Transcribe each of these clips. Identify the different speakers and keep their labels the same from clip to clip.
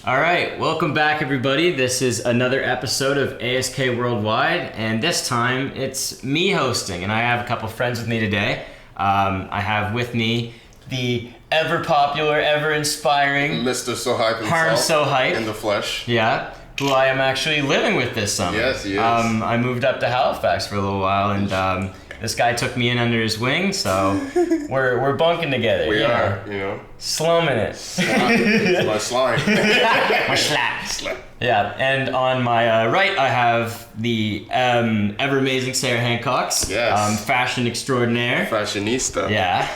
Speaker 1: All right, welcome back, everybody. This is another episode of A.S.K Worldwide, and this time it's me hosting, and I have a couple friends with me today. I have with me the ever-popular, ever-inspiring
Speaker 2: Mr. So Hype himself.
Speaker 1: HARMZ So Hype.
Speaker 2: In the flesh.
Speaker 1: Yeah, who I am actually living with this summer.
Speaker 2: Yes, he is.
Speaker 1: I moved up to Halifax for a little while, and this guy took me in under his wing, so we're bunking together.
Speaker 2: We are, you know.
Speaker 1: Slumming it.
Speaker 2: It's my slime.
Speaker 1: My slap. Yeah, and on my right, I have the ever amazing Sara Hancox.
Speaker 2: Yes.
Speaker 1: Fashion extraordinaire.
Speaker 2: Fashionista.
Speaker 1: Yeah.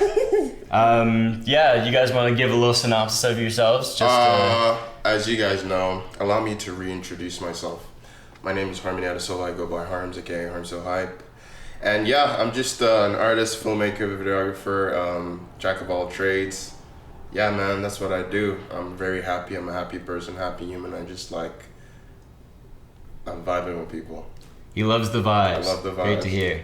Speaker 1: Yeah, you guys want to give a little synopsis of yourselves?
Speaker 2: As you guys know, allow me to reintroduce myself. My name is HARMZ and Sara. I go by HARMZ, aka HARMZ So Hype. And yeah, I'm just an artist, filmmaker, videographer, jack of all trades. Yeah, man, that's what I do. I'm very happy. I'm a happy person, happy human. I'm vibing with people.
Speaker 1: He loves the vibes.
Speaker 2: I love the vibes.
Speaker 1: Great to hear.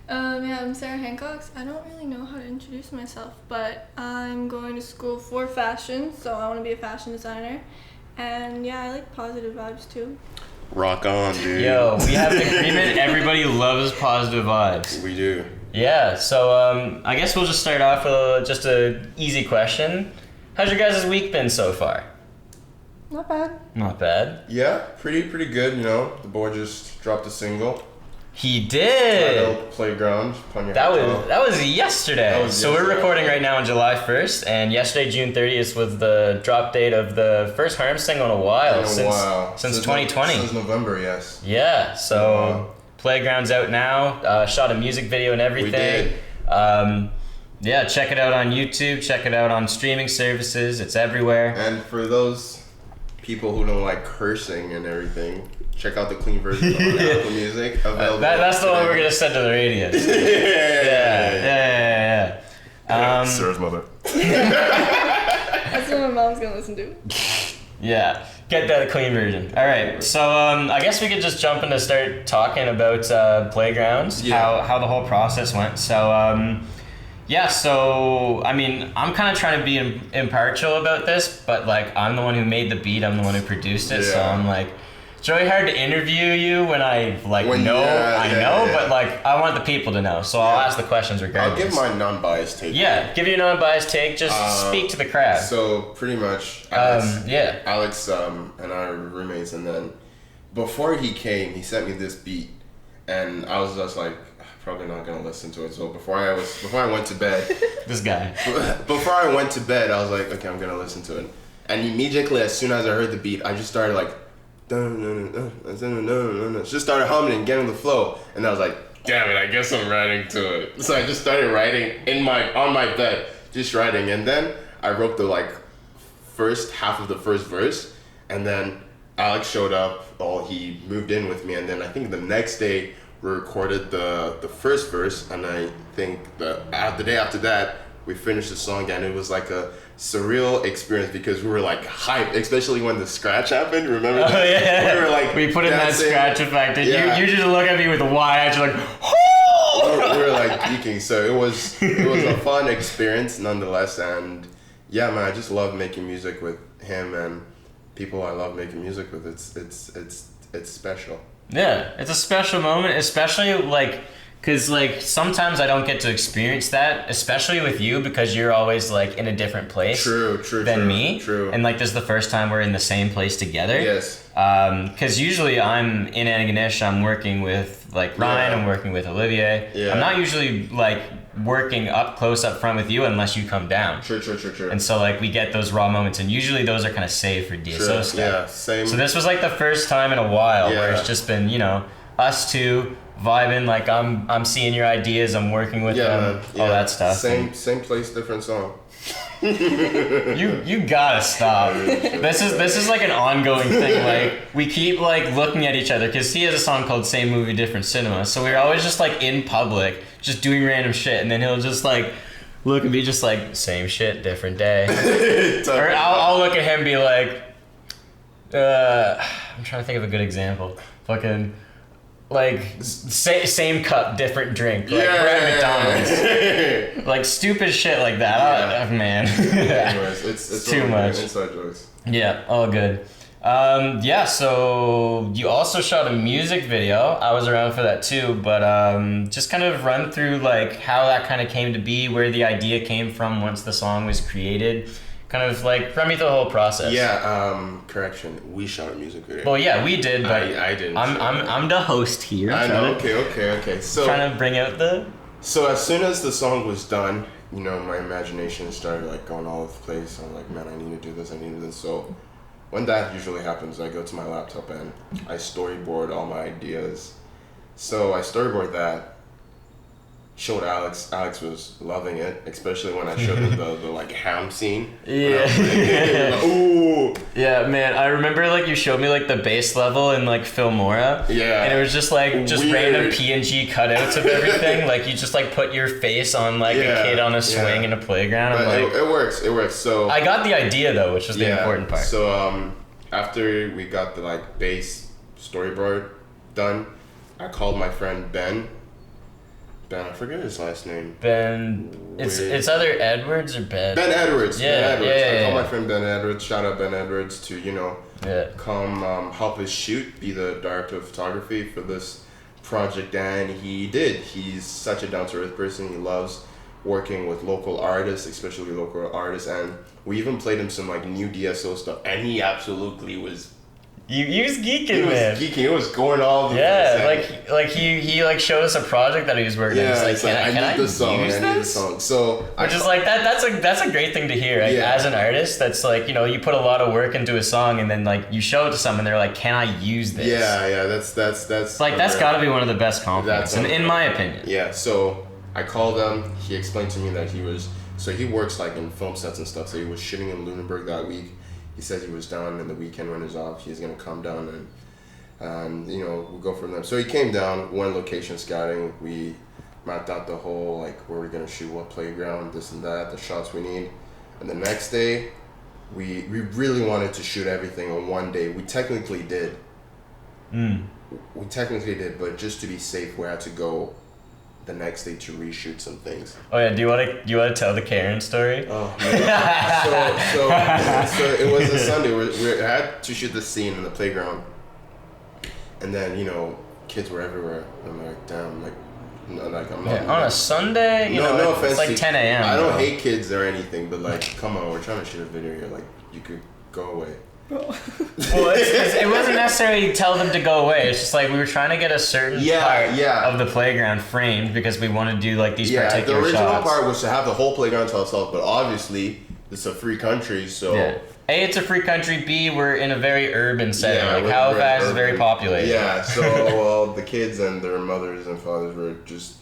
Speaker 3: Yeah, I'm Sara Hancox. I don't really know how to introduce myself, but I'm going to school for fashion, so I want to be a fashion designer. And yeah, I like positive vibes too.
Speaker 2: Rock on, dude.
Speaker 1: Yo, we have an agreement. Everybody loves positive vibes.
Speaker 2: We do.
Speaker 1: Yeah, so I guess we'll just start off with just a easy question. How's your guys' week been so far?
Speaker 3: Not bad.
Speaker 1: Not bad.
Speaker 2: Yeah, pretty good, you know. The boy just dropped a single.
Speaker 1: He did.
Speaker 2: Titled Playground.
Speaker 1: That was yesterday. So we're recording right now on July 1st, and yesterday, June 30th, was the drop date of the first HARMZ single in a while. Since 2020.
Speaker 2: Since November, yes.
Speaker 1: Yeah, so Playground's out now. Shot a music video and everything.
Speaker 2: We did.
Speaker 1: Yeah, check it out on YouTube. Check it out on streaming services. It's everywhere.
Speaker 2: And for those people who don't like cursing and everything, check out the clean version on Apple Music. Available.
Speaker 1: That's the one we're gonna send to the radio. Yeah.
Speaker 2: Sarah's mother.
Speaker 3: That's what my mom's gonna listen to.
Speaker 1: Yeah, get that clean version. All right, so I guess we could just jump in to start talking about Playgrounds, how the whole process went. So yeah, so I mean, I'm kind of trying to be impartial about this, but like I'm the one who made the beat, I'm the one who produced it, so I'm like, it's really hard to interview you when I know, but like I want the people to know, so I'll ask the questions regardless.
Speaker 2: I'll give my non-biased take.
Speaker 1: Yeah, give your non-biased take, just speak to the crowd.
Speaker 2: So pretty much, Alex and I were roommates, and then before he came, he sent me this beat, and I was just like, probably not gonna listen to it. So before I went to bed,
Speaker 1: this guy.
Speaker 2: Before I went to bed, I was like, okay, I'm gonna listen to it, and immediately as soon as I heard the beat, I just started like. Just started humming and getting the flow, and I was like, damn it, I guess I'm writing to it. So I just started writing on my bed, just writing, and then I wrote the like first half of the first verse, and then Alex showed up. He moved in with me, and then I think the next day we recorded the first verse, and I think the day after that we finished the song, and it was like a surreal experience because we were like hyped, especially when the scratch happened. Remember that?
Speaker 1: Oh yeah.
Speaker 2: We were like,
Speaker 1: we put in that scratch effect, and you just look at me with a wide eyes, you're like,
Speaker 2: we were like geeking. So it was a fun experience nonetheless, and yeah, man, I just love making music with him and people I love making music with. It's special.
Speaker 1: Yeah, it's a special moment, especially like. Because, like, sometimes I don't get to experience that, especially with you, because you're always, like, in a different place than me.
Speaker 2: True.
Speaker 1: And, like, this is the first time we're in the same place together.
Speaker 2: Yes.
Speaker 1: Because usually I'm in Antigonish, I'm working with, like, Ryan, I'm working with Olivier. Yeah. I'm not usually, like, working up close up front with you unless you come down.
Speaker 2: True.
Speaker 1: And so, like, we get those raw moments, and usually those are kind of saved for DSO stuff.
Speaker 2: Yeah, same.
Speaker 1: So this was, like, the first time in a while where it's just been, you know, us two vibing, like I'm seeing your ideas, I'm working with them, all that stuff.
Speaker 2: Same place, different song.
Speaker 1: You gotta stop. This is like an ongoing thing. Like we keep like looking at each other because he has a song called Same Movie Different Cinema. So we're always just like in public, just doing random shit, and then he'll just like look at me, just like same shit, different day. Or I'll look at him and be like, I'm trying to think of a good example. Fucking. like same cup, different drink. Like we're at McDonald's. Like stupid shit like that. Oh, man.
Speaker 2: Anyways, it's
Speaker 1: too much.
Speaker 2: Inside jokes.
Speaker 1: Yeah, all good. Yeah, so you also shot a music video. I was around for that too, but just kind of run through like how that kind of came to be, where the idea came from once the song was created. Kind of like run me through the whole process.
Speaker 2: Yeah, correction. We shot a music video.
Speaker 1: Well, yeah, we did, but
Speaker 2: I didn't.
Speaker 1: I'm the host here.
Speaker 2: I know. Okay. So
Speaker 1: trying to bring out the.
Speaker 2: So as soon as the song was done, you know, my imagination started like going all over the place. I'm like, man, I need to do this. So when that usually happens, I go to my laptop and I storyboard all my ideas. So I storyboard that. Showed Alex. Alex was loving it, especially when I showed him the like ham scene.
Speaker 1: Yeah.
Speaker 2: Like, ooh.
Speaker 1: Yeah, man. I remember like you showed me like the base level in like Filmora.
Speaker 2: Yeah.
Speaker 1: And it was just like
Speaker 2: Weird.
Speaker 1: random PNG cutouts of everything. Like you just like put your face on like a kid on a swing in a playground.
Speaker 2: But
Speaker 1: I'm like,
Speaker 2: it works. It works. So
Speaker 1: I got the idea though, which was the important part.
Speaker 2: So after we got the like base storyboard done, I called my friend Ben, I forget his last name.
Speaker 1: Ben, it's either Edwards or Ben.
Speaker 2: Ben Edwards.
Speaker 1: Yeah,
Speaker 2: Ben Edwards.
Speaker 1: yeah.
Speaker 2: I called my friend Ben Edwards. Shout out Ben Edwards to come help us shoot, be the director of photography for this project, and he did. He's such a down to earth person. He loves working with local artists, especially local artists, and we even played him some like new DSO stuff, and he absolutely was.
Speaker 1: He was geeking,
Speaker 2: He was
Speaker 1: man.
Speaker 2: geeking. It was going all the
Speaker 1: place. He like showed us a project that he was working on.
Speaker 2: Yeah,
Speaker 1: He's like,
Speaker 2: I need this song. So
Speaker 1: which is like that's a great thing to hear. Like, as an artist, that's like, you know, you put a lot of work into a song and then like you show it to someone, they're like, can I use this?
Speaker 2: Yeah, that's
Speaker 1: like that's got to be one of the best compliments, in my opinion.
Speaker 2: Yeah. So I called him. He explained to me that he works like in film sets and stuff. So he was shooting in Lunenburg that week. He said he was down in the weekend when he's off. He's gonna come down and you know, we'll go from there. So he came down, went location scouting. We mapped out the whole like where we're gonna shoot, what playground, this and that, the shots we need. And the next day, we really wanted to shoot everything on one day. We technically did. We technically did, but just to be safe, we had to go the next day to reshoot some things.
Speaker 1: Oh yeah, do you want to tell the Karen story?
Speaker 2: Oh man. so it was a Sunday. We had to shoot the scene in the playground, and then, you know, kids were everywhere. I'm like, damn, like, no, like I'm not.
Speaker 1: On a Sunday,
Speaker 2: no offense.
Speaker 1: It's like 10 a.m.
Speaker 2: I don't hate kids or anything, but like, come on, we're trying to shoot a video here. Like, you could go away.
Speaker 1: Well, it wasn't necessarily tell them to go away. It's just like we were trying to get a certain part of the playground framed because we want to do like these particular
Speaker 2: the original
Speaker 1: shots.
Speaker 2: part was to have the whole playground to ourselves, but obviously it's a free country, so
Speaker 1: A, it's a free country. B, we're in a very urban setting.
Speaker 2: Yeah,
Speaker 1: like Halifax is very populated.
Speaker 2: Yeah, so the kids and their mothers and fathers were just.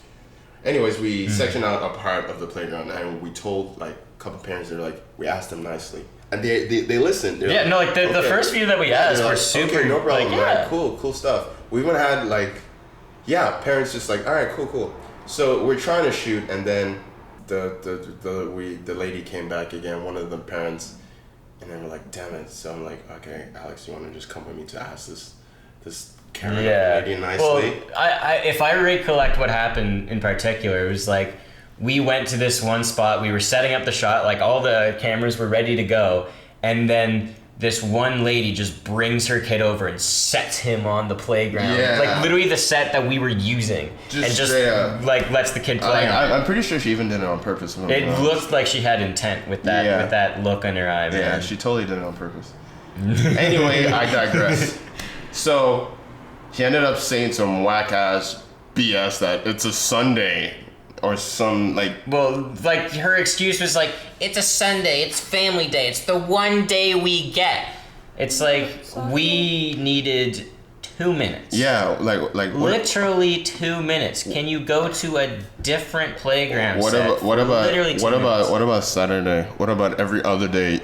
Speaker 2: Anyways, we sectioned out a part of the playground and we told like a couple parents. They're like, we asked them nicely. And they listened.
Speaker 1: Yeah, no, like the first few that we asked were super.
Speaker 2: Okay, no problem.
Speaker 1: Like,
Speaker 2: cool stuff. We even had like, parents just like, all right, cool. So we're trying to shoot, and then the lady came back again. One of the parents, and they were like, damn it. So I'm like, okay, Alex, you want to just come with me to ask this Karen lady nicely?
Speaker 1: Well, I if I recollect what happened in particular, it was like, we went to this one spot, we were setting up the shot, like all the cameras were ready to go, and then this one lady just brings her kid over and sets him on the playground.
Speaker 2: Yeah.
Speaker 1: Like literally the set that we were using. And just like lets the kid play on it.
Speaker 2: I'm pretty sure she even did it on purpose.
Speaker 1: It looked like she had intent with that look in her eye, man.
Speaker 2: Yeah, she totally did it on purpose. Anyway, I digress. So she ended up saying some whack ass BS that it's a Sunday. Or some like.
Speaker 1: Well, like her excuse was like, it's a Sunday, it's family day, it's the one day we get. It's like we needed 2 minutes.
Speaker 2: Yeah, like
Speaker 1: literally 2 minutes. Can you go to a different playground?
Speaker 2: What about Saturday? What about every other day?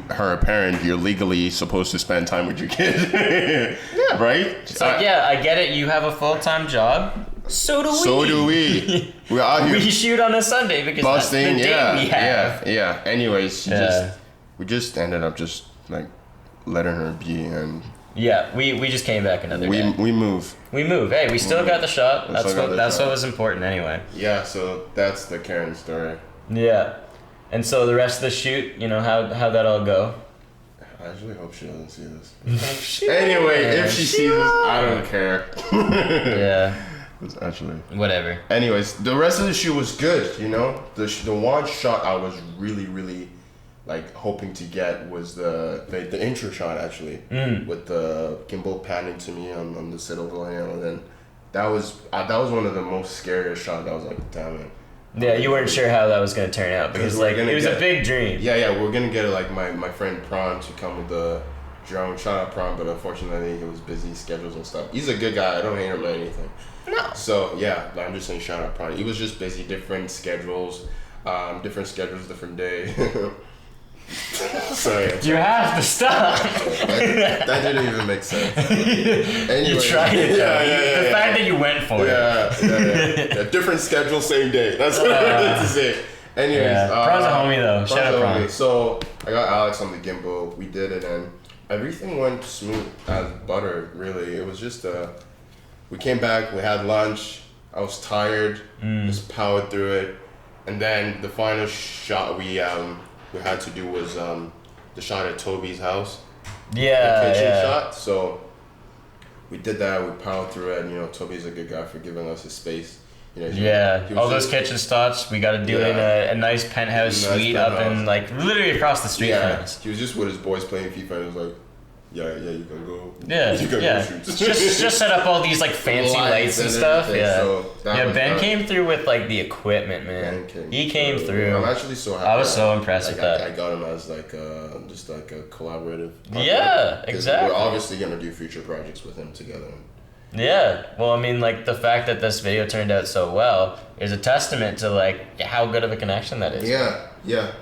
Speaker 2: Her a parent, you're legally supposed to spend time with your kid. Yeah, right.
Speaker 1: It's like, I get it. You have a full-time job. So do we.
Speaker 2: We're out here.
Speaker 1: We shoot on a Sunday because
Speaker 2: busting,
Speaker 1: that's the day we have.
Speaker 2: Yeah. Anyways, we just ended up just like letting her be, and
Speaker 1: Yeah, we just came back another day.
Speaker 2: We move.
Speaker 1: We move. Hey, we still got the shot.
Speaker 2: We
Speaker 1: That's
Speaker 2: still got the
Speaker 1: what
Speaker 2: shot.
Speaker 1: was important anyway.
Speaker 2: Yeah, so that's the Karen story.
Speaker 1: Yeah. And so the rest of the shoot, you know, how'd that all go?
Speaker 2: I actually hope she doesn't see this. Anyway, if she sees this, I don't care.
Speaker 1: Yeah.
Speaker 2: It's actually
Speaker 1: Whatever.
Speaker 2: Anyways, the rest of the shoot was good, you know? The one shot I was really like hoping to get was the intro shot actually. With the gimbal panning to me on the sit over and then that was one of the most scariest shots. I was like, damn it.
Speaker 1: Yeah, you weren't sure how that was gonna turn out because like it was a big dream.
Speaker 2: Yeah, we're gonna get like my friend Prawn to come with the drone. Shout out Prawn, but unfortunately he was busy schedules and stuff. He's a good guy. I don't hate him or anything.
Speaker 1: No.
Speaker 2: So yeah, I'm just saying shout out Prawn. He was just busy, different schedules, different day. Sorry.
Speaker 1: You have to stop.
Speaker 2: That didn't even make sense. Anyway,
Speaker 1: You tried it.
Speaker 2: Yeah.
Speaker 1: The fact that you went for it.
Speaker 2: Yeah. Different schedule, same day. That's what I wanted to say. Anyways,
Speaker 1: Yeah. Prawn's a homie though. Shout out Prawn.
Speaker 2: So I got Alex on the gimbal. We did it, and everything went smooth as butter. Really, it was just we came back. We had lunch. I was tired. Just powered through it, and then the final shot we had to do was the shot at Toby's house.
Speaker 1: Yeah.
Speaker 2: The kitchen shot. So we did that. We powered through it. And, you know, Toby's a good guy for giving us his space. You know, he was
Speaker 1: all those kitchen spots, we got to do it in a nice penthouse suite up in like literally across the street from us.
Speaker 2: He was just with his boys playing FIFA and he was like, yeah, you can go.
Speaker 1: Yeah,
Speaker 2: you can go shoot.
Speaker 1: just set up all these like fancy lights and stuff. Yeah,
Speaker 2: so
Speaker 1: Ben came through with like the equipment, man. He came through.
Speaker 2: I'm actually so happy.
Speaker 1: I was so impressed with that.
Speaker 2: I got him as like just like a collaborative partner.
Speaker 1: Yeah, exactly.
Speaker 2: We're obviously gonna do future projects with him together.
Speaker 1: Yeah, well, I mean, like the fact that this video turned out so well is a testament to like how good of a connection that is.
Speaker 2: Yeah.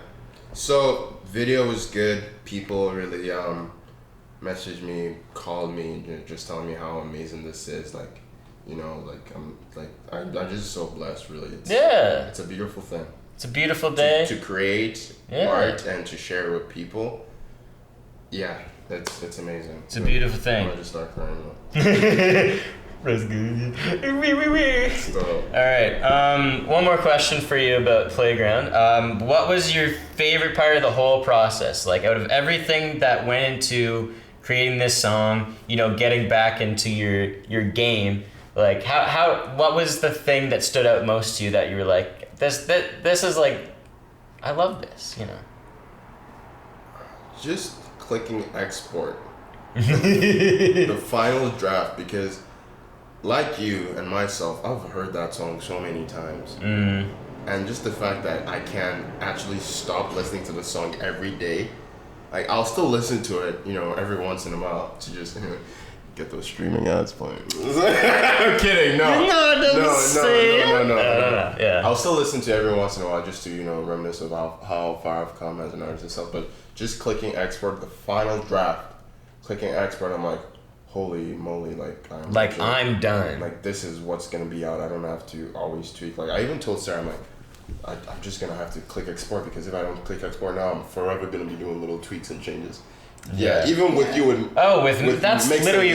Speaker 2: So video was good. People really messaged me, called me, just telling me how amazing this is. Like, you know, I'm just so blessed. Really, it's a beautiful thing.
Speaker 1: It's a beautiful day
Speaker 2: to create art and to share with people. Yeah, it's amazing.
Speaker 1: It's a beautiful thing.
Speaker 2: I'm gonna just start crying now.
Speaker 1: All right. One more question for you about Playground. What was your favorite part of the whole process? Like, out of everything that went into creating this song, you know, getting back into your game, like what was the thing that stood out most to you that you were like, this is like, I love this, you know?
Speaker 2: Just clicking export. The final draft, because like you and myself, I've heard that song so many times. And just the fact that I can actually stop listening to the song every day. Like, I'll still listen to it, you know, every once in a while to just get those streaming ads playing. I'm kidding, no. No.
Speaker 1: Yeah.
Speaker 2: I'll still listen to it every once in a while just to, you know, reminisce about how far I've come as an artist and stuff. But just clicking export, the final draft, clicking export, I'm like, holy moly,
Speaker 1: I'm done.
Speaker 2: Like, this is what's gonna be out. I don't have to always tweak. Like, I even told Sarah, I'm like, I'm just gonna have to click export, because if I don't click export now, I'm forever gonna be doing little tweaks and changes. Yeah, even with you and
Speaker 1: that's literally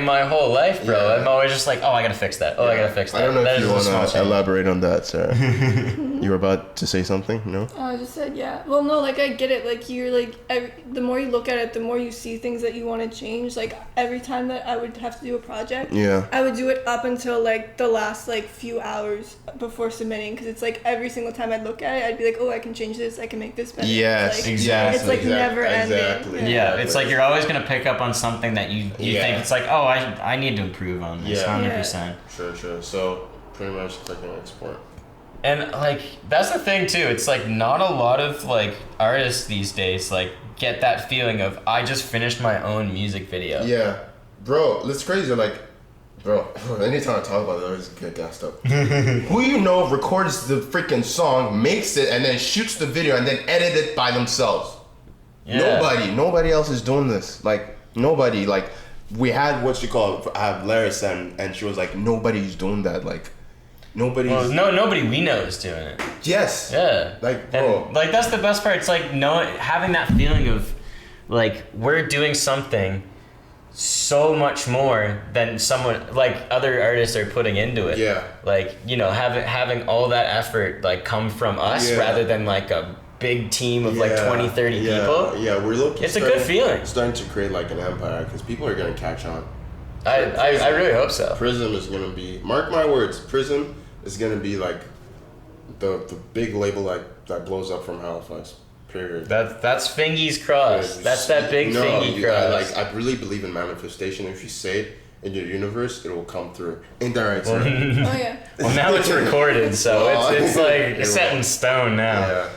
Speaker 1: my whole life, bro.
Speaker 2: Yeah.
Speaker 1: I'm always just like, I gotta fix that. I gotta fix that.
Speaker 2: I don't know
Speaker 1: that
Speaker 2: if you want to elaborate on that, Sarah.
Speaker 3: Mm-hmm.
Speaker 2: You were about to say something, no?
Speaker 3: Oh, I just said yeah. Well, no, like I get it. Like you're like the more you look at it, the more you see things that you want to change. Like every time that I would have to do a project, I would do it up until like the last like few hours before submitting, because it's like every single time I'd look at it, I'd be like, oh, I can change this, I can make this better.
Speaker 2: Yes,
Speaker 3: like,
Speaker 2: exactly.
Speaker 3: It's like never ending.
Speaker 2: Exactly.
Speaker 1: Yeah, it's like you're always gonna pick up on something that you think it's like, oh, I need to improve on this 100%.
Speaker 2: Sure. So pretty much clicking export.
Speaker 1: And like that's the thing too. It's like not a lot of like artists these days like get that feeling of I just finished my own music video.
Speaker 2: Yeah, bro, it's crazy. Like, bro, anytime I talk about it, I always get gassed up. Who you know records the freaking song, makes it, and then shoots the video and then edit it by themselves? Yeah. Nobody else is doing this. Like, nobody. Like, we had I have Laris, and she was like, nobody's doing that. Like, nobody's.
Speaker 1: Well, nobody we know is doing it.
Speaker 2: Yes.
Speaker 1: Yeah.
Speaker 2: Like, bro.
Speaker 1: And, like, that's the best part. It's like having that feeling of like we're doing something so much more than someone like other artists are putting into it.
Speaker 2: Yeah.
Speaker 1: Like, you know, having all that effort like come from us rather than like a big team of like 20, 30 people.
Speaker 2: Yeah, we're looking.
Speaker 1: It's a good feeling.
Speaker 2: Starting to create like an empire because people are gonna catch on.
Speaker 1: I really hope so.
Speaker 2: Prism is gonna be, mark my words, Prism is gonna be like the big label like that blows up from Halifax. Period.
Speaker 1: That's Fingy's cross. That's that big Fingy cross.
Speaker 2: I really believe in manifestation. If you say it in your universe, it will come through. Ain't that right, sir?
Speaker 3: Oh yeah.
Speaker 1: Well, now it's recorded, so it's like set in stone now.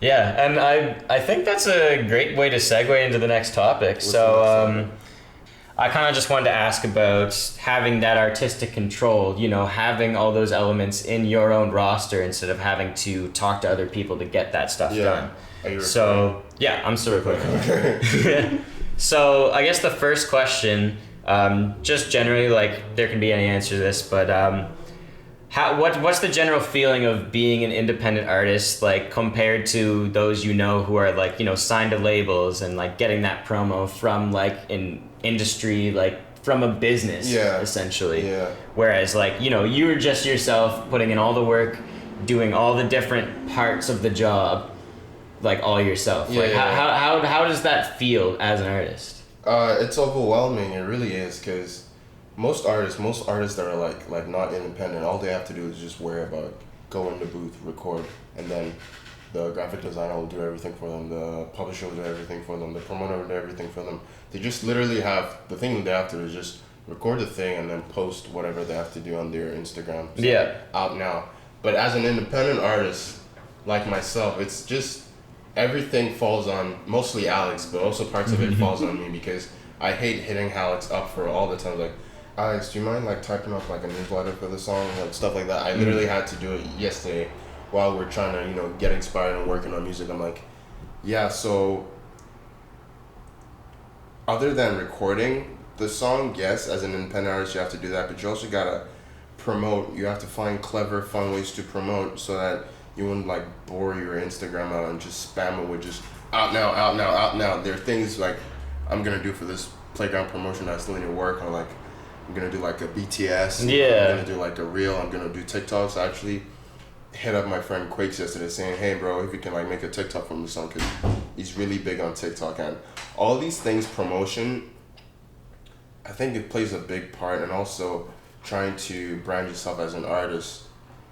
Speaker 1: Yeah, and I think that's a great way to segue into the next topic. So I kind of just wanted to ask about having that artistic control, you know, having all those elements in your own roster instead of having to talk to other people to get that stuff done. So, yeah, I'm still recording. So, I guess the first question, just generally, like, there can be any answer to this, but what's the general feeling of being an independent artist, like, compared to those you know who are, like, you know, signed to labels and, like, getting that promo from, like, an industry, like, from a business, essentially. Yeah. Whereas, like, you know, you were just yourself putting in all the work, doing all the different parts of the job, like, all yourself. Like, how does that feel as an artist?
Speaker 2: It's overwhelming. It really is, because most artists that are like not independent, all they have to do is just worry about go in the booth, record, and then the graphic designer will do everything for them, the publisher will do everything for them, the promoter will do everything for them. They just literally have, the thing they have to do is just record the thing and then post whatever they have to do on their Instagram. So out now. But as an independent artist like myself, it's just everything falls on mostly Alex, but also parts of it falls on me, because I hate hitting Alex up for all the time. Like, Alex, do you mind like typing up like a newsletter for the song, like stuff like that? I literally had to do it yesterday while we're trying to, you know, get inspired and working on music. I'm like, yeah, so other than recording the song, yes, as an independent artist you have to do that, but you also gotta promote. You have to find clever, fun ways to promote so that you wouldn't like bore your Instagram out and just spam it with just out now, out now, out now. There are things like I'm gonna do for this playground promotion that I still need to work on. Like I'm gonna do like a BTS.
Speaker 1: Yeah.
Speaker 2: I'm gonna do like a reel. I'm gonna do TikToks. I actually hit up my friend Quakes yesterday saying, hey bro, if you can like make a TikTok from the song, because he's really big on TikTok. And all these things, promotion, I think it plays a big part. And also trying to brand yourself as an artist.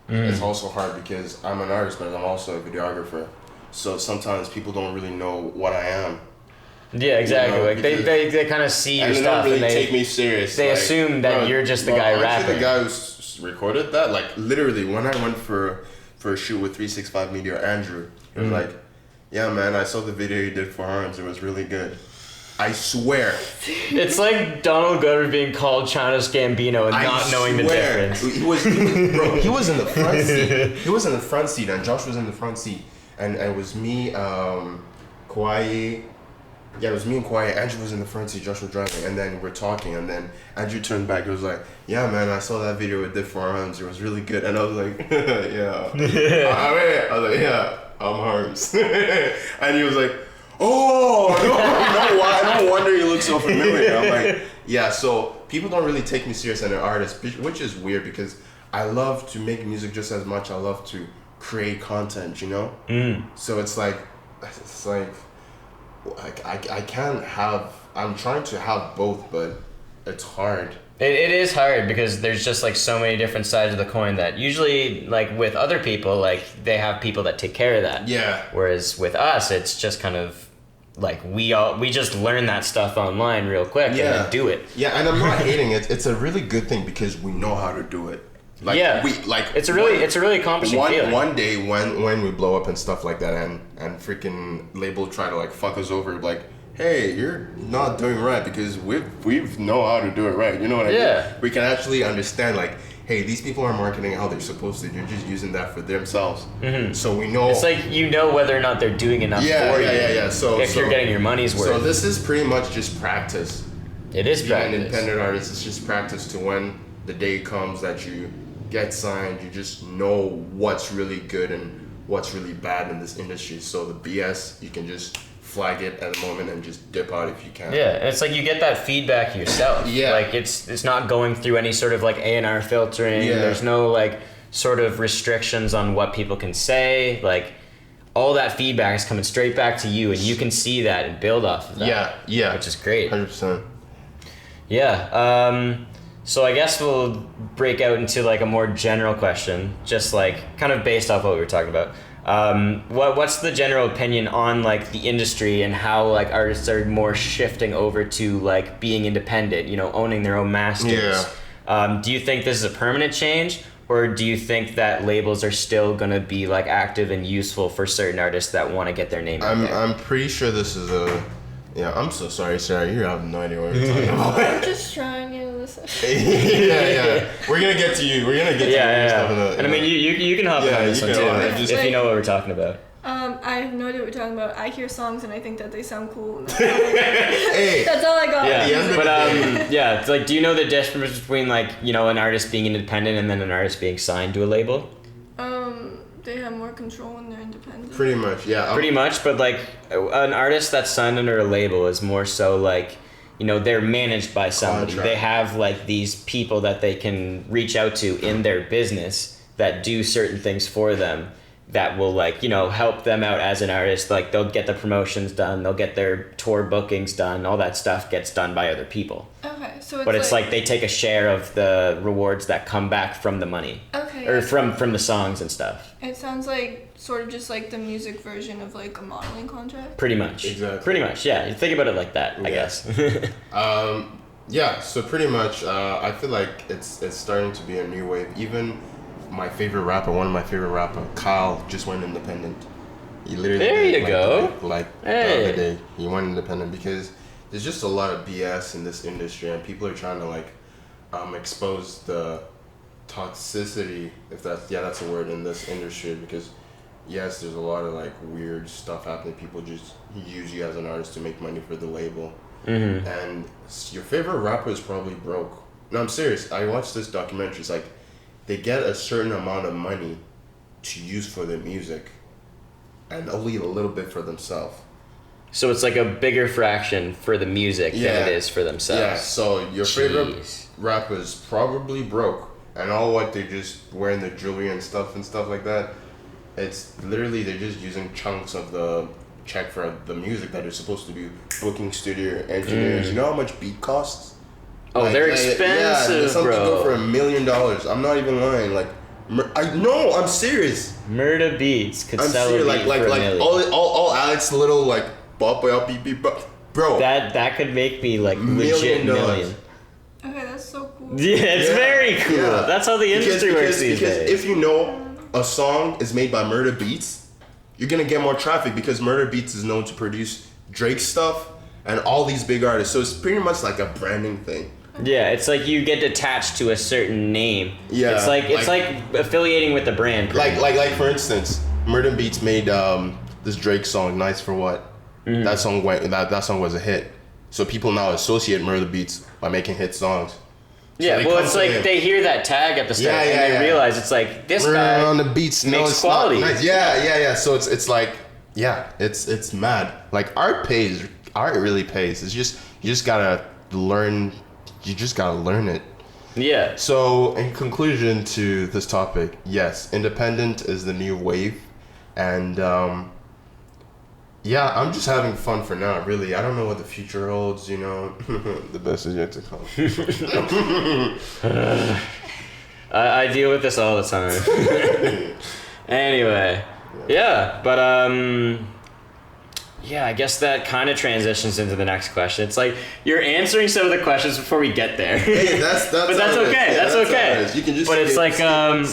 Speaker 2: It's also hard because I'm an artist, but I'm also a videographer. So sometimes people don't really know what I am.
Speaker 1: Yeah, exactly. You know, like they kind of see your stuff,
Speaker 2: they don't really
Speaker 1: and
Speaker 2: take me serious.
Speaker 1: They assume that you're just the guy rapping.
Speaker 2: The guy who recorded that, like literally, when I went for a shoot with 365 Media, Andrew, he was like, "Yeah, man, I saw the video you did for HARMZ. It was really good." I swear.
Speaker 1: It's like Donald Glover being called Childish Gambino and not knowing the difference.
Speaker 2: He was in the front seat. He was in the front seat, and Josh was in the front seat, and it was me, Kauai. Yeah, it was me and Kauai. Andrew was in the front seat. Josh was driving, and then we're talking, and then Andrew turned back. He was like, "Yeah, man, I saw that video with Diff for HARMZ. It was really good." And I was like, "Yeah." I was like, "Yeah, I'm HARMZ." And he was like, "Oh, no wonder you look so familiar." I'm like, yeah, so people don't really take me serious as an artist, which is weird because I love to make music just as much I love to create content, you know? So it's like I can't have, I'm trying to have both, but it's hard.
Speaker 1: It is hard because there's just like so many different sides of the coin that usually like with other people, like they have people that take care of that.
Speaker 2: Yeah.
Speaker 1: Whereas with us, it's just kind of like we just learn that stuff online real quick and then do it.
Speaker 2: Yeah, and I'm not hating it. It's a really good thing because we know how to do it. Like,
Speaker 1: it's a really accomplishing feeling.
Speaker 2: One day when we blow up and stuff like that, and freaking label try to like fuck us over, like, hey, you're not doing right because we've know how to do it right. You know what I mean? We can actually understand like, hey, these people are marketing how they're supposed to. They're just using that for themselves. So we know.
Speaker 1: It's like you know whether or not they're doing enough for you.
Speaker 2: Yeah. So
Speaker 1: you're getting your money's worth.
Speaker 2: So this is pretty much just practice.
Speaker 1: It is practice.
Speaker 2: Being an independent artist, it's just practice to when the day comes that you get signed, you just know what's really good and what's really bad in this industry. So the BS, you can just flag it at the moment and just dip out if you can.
Speaker 1: Yeah, and it's like you get that feedback yourself.
Speaker 2: Yeah.
Speaker 1: Like it's not going through any sort of like A&R filtering.
Speaker 2: Yeah.
Speaker 1: There's no like sort of restrictions on what people can say. Like all that feedback is coming straight back to you, and you can see that and build off of that.
Speaker 2: Yeah.
Speaker 1: Which is great.
Speaker 2: 100%.
Speaker 1: Yeah. So I guess we'll break out into like a more general question, just like kind of based off what we were talking about. What's the general opinion on like the industry and how like artists are more shifting over to like being independent, you know, owning their own masters?
Speaker 2: Yeah.
Speaker 1: Do you think this is a permanent change, or do you think that labels are still gonna be like active and useful for certain artists that want to get their name out there?
Speaker 2: I'm pretty sure this is a. Yeah, I'm so sorry, Sarah. You have no idea what we're talking about.
Speaker 3: I'm just trying to listen.
Speaker 2: yeah. We're gonna get to you. We're gonna get to you.
Speaker 1: Yeah. And I mean, you can hop in on this one too, if you know what we're talking about.
Speaker 3: I have no idea what you're talking about. I hear songs and I think that they sound cool.
Speaker 2: Hey.
Speaker 3: That's all I got.
Speaker 1: Yeah, but yeah, it's like, do you know the difference between like, you know, an artist being independent and then an artist being signed to a label?
Speaker 3: They have more control when they're independent.
Speaker 2: Pretty much, yeah.
Speaker 1: Pretty much, but like an artist that's signed under a label is more so like, you know, they're managed by somebody.
Speaker 2: Contract.
Speaker 1: They have like these people that they can reach out to in their business that do certain things for them that will like, you know, help them out as an artist. Like they'll get the promotions done, they'll get their tour bookings done, all that stuff gets done by other people.
Speaker 3: Okay, so it's
Speaker 1: But it's like they take a share of the rewards that come back from the money.
Speaker 3: Okay.
Speaker 1: Or from the songs and stuff.
Speaker 3: It sounds like sort of just like the music version of like a modeling contract.
Speaker 1: Pretty much.
Speaker 2: Exactly.
Speaker 1: Pretty much, yeah. You think about it like that, I guess.
Speaker 2: Yeah, so pretty much, I feel like it's starting to be a new wave. Even one of my favorite rapper, Kyle, just went independent. He literally
Speaker 1: There you
Speaker 2: like,
Speaker 1: go.
Speaker 2: Like the
Speaker 1: Hey.
Speaker 2: other day, he went independent because there's just a lot of BS in this industry, and people are trying to like expose the toxicity, if that's a word, in this industry, because yes, there's a lot of like weird stuff happening. People just use you as an artist to make money for the label.
Speaker 1: Mm-hmm.
Speaker 2: And your favorite rapper is probably broke. No, I'm serious. I watched this documentary. It's like they get a certain amount of money to use for their music and only a little bit for themselves.
Speaker 1: So it's like a bigger fraction for the music than it is for themselves.
Speaker 2: Yeah, so your favorite rapper is probably broke, and all what they just wearing the jewelry and stuff like that. It's literally they're just using chunks of the check for the music that they're supposed to be booking studio engineers. You know how much beat costs?
Speaker 1: Oh, they're expensive,
Speaker 2: something
Speaker 1: bro.
Speaker 2: go for $1 million. I'm not even lying. Like, I'm serious.
Speaker 1: Murda Beats could
Speaker 2: I'm
Speaker 1: sell
Speaker 2: serious.
Speaker 1: a beat
Speaker 2: Like
Speaker 1: for $1 million.
Speaker 2: all Alex little like bop beep beep, bro.
Speaker 1: That could make me like legit
Speaker 2: $1 million.
Speaker 1: million.
Speaker 3: Okay, that's so cool.
Speaker 1: Yeah, it's very cool.
Speaker 2: Yeah.
Speaker 1: That's how the industry works these days.
Speaker 2: Because if you know a song is made by Murda Beats, you're gonna get more traffic because Murda Beats is known to produce Drake stuff and all these big artists. So it's pretty much like a branding thing.
Speaker 1: Yeah, it's like you get attached to a certain name.
Speaker 2: Yeah,
Speaker 1: It's like affiliating with the brand.
Speaker 2: Like for instance, Murda Beats made this Drake song, "Nice for What."
Speaker 1: Mm-hmm.
Speaker 2: That song was a hit. So people now associate Murda Beats by making hit songs. So
Speaker 1: Yeah, well, it's like they hear that tag at the start and they realize it's like this guy
Speaker 2: on the beats
Speaker 1: makes quality.
Speaker 2: Nice. Yeah. So it's like it's mad. Like art pays. Art really pays. It's just you just gotta learn. You just gotta learn it.
Speaker 1: Yeah.
Speaker 2: So in conclusion to this topic, yes, independent is the new wave, and yeah, I'm just having fun for now. Really, I don't know what the future holds. You know, the best is yet to come.
Speaker 1: I deal with this all the time. Anyway, yeah, but yeah, I guess that kind of transitions into the next question. It's like you're answering some of the questions before we get there.
Speaker 2: Hey, that's
Speaker 1: but that's okay. That's okay.
Speaker 2: You can just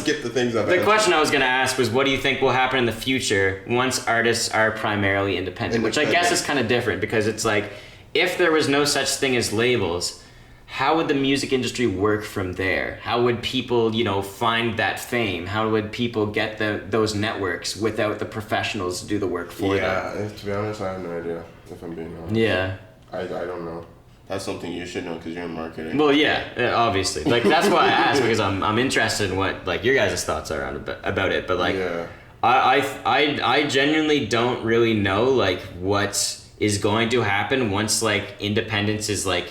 Speaker 2: skip the things.
Speaker 1: The question I was gonna ask was, what do you think will happen in the future once artists are primarily independent? Which I guess is kind of different because it's like, if there was no such thing as labels, how would the music industry work from there? How would people, you know, find that fame? How would people get those networks without the professionals to do the work for them?
Speaker 2: Yeah, to be honest, I have no idea, if I'm being honest.
Speaker 1: Yeah.
Speaker 2: I don't know. That's something you should know because you're in marketing.
Speaker 1: Well, yeah, obviously. Like, that's why I asked, because I'm interested in what, like, your guys' thoughts are about it. But, like,
Speaker 2: yeah.
Speaker 1: I genuinely don't really know, like, what is going to happen once like independence is like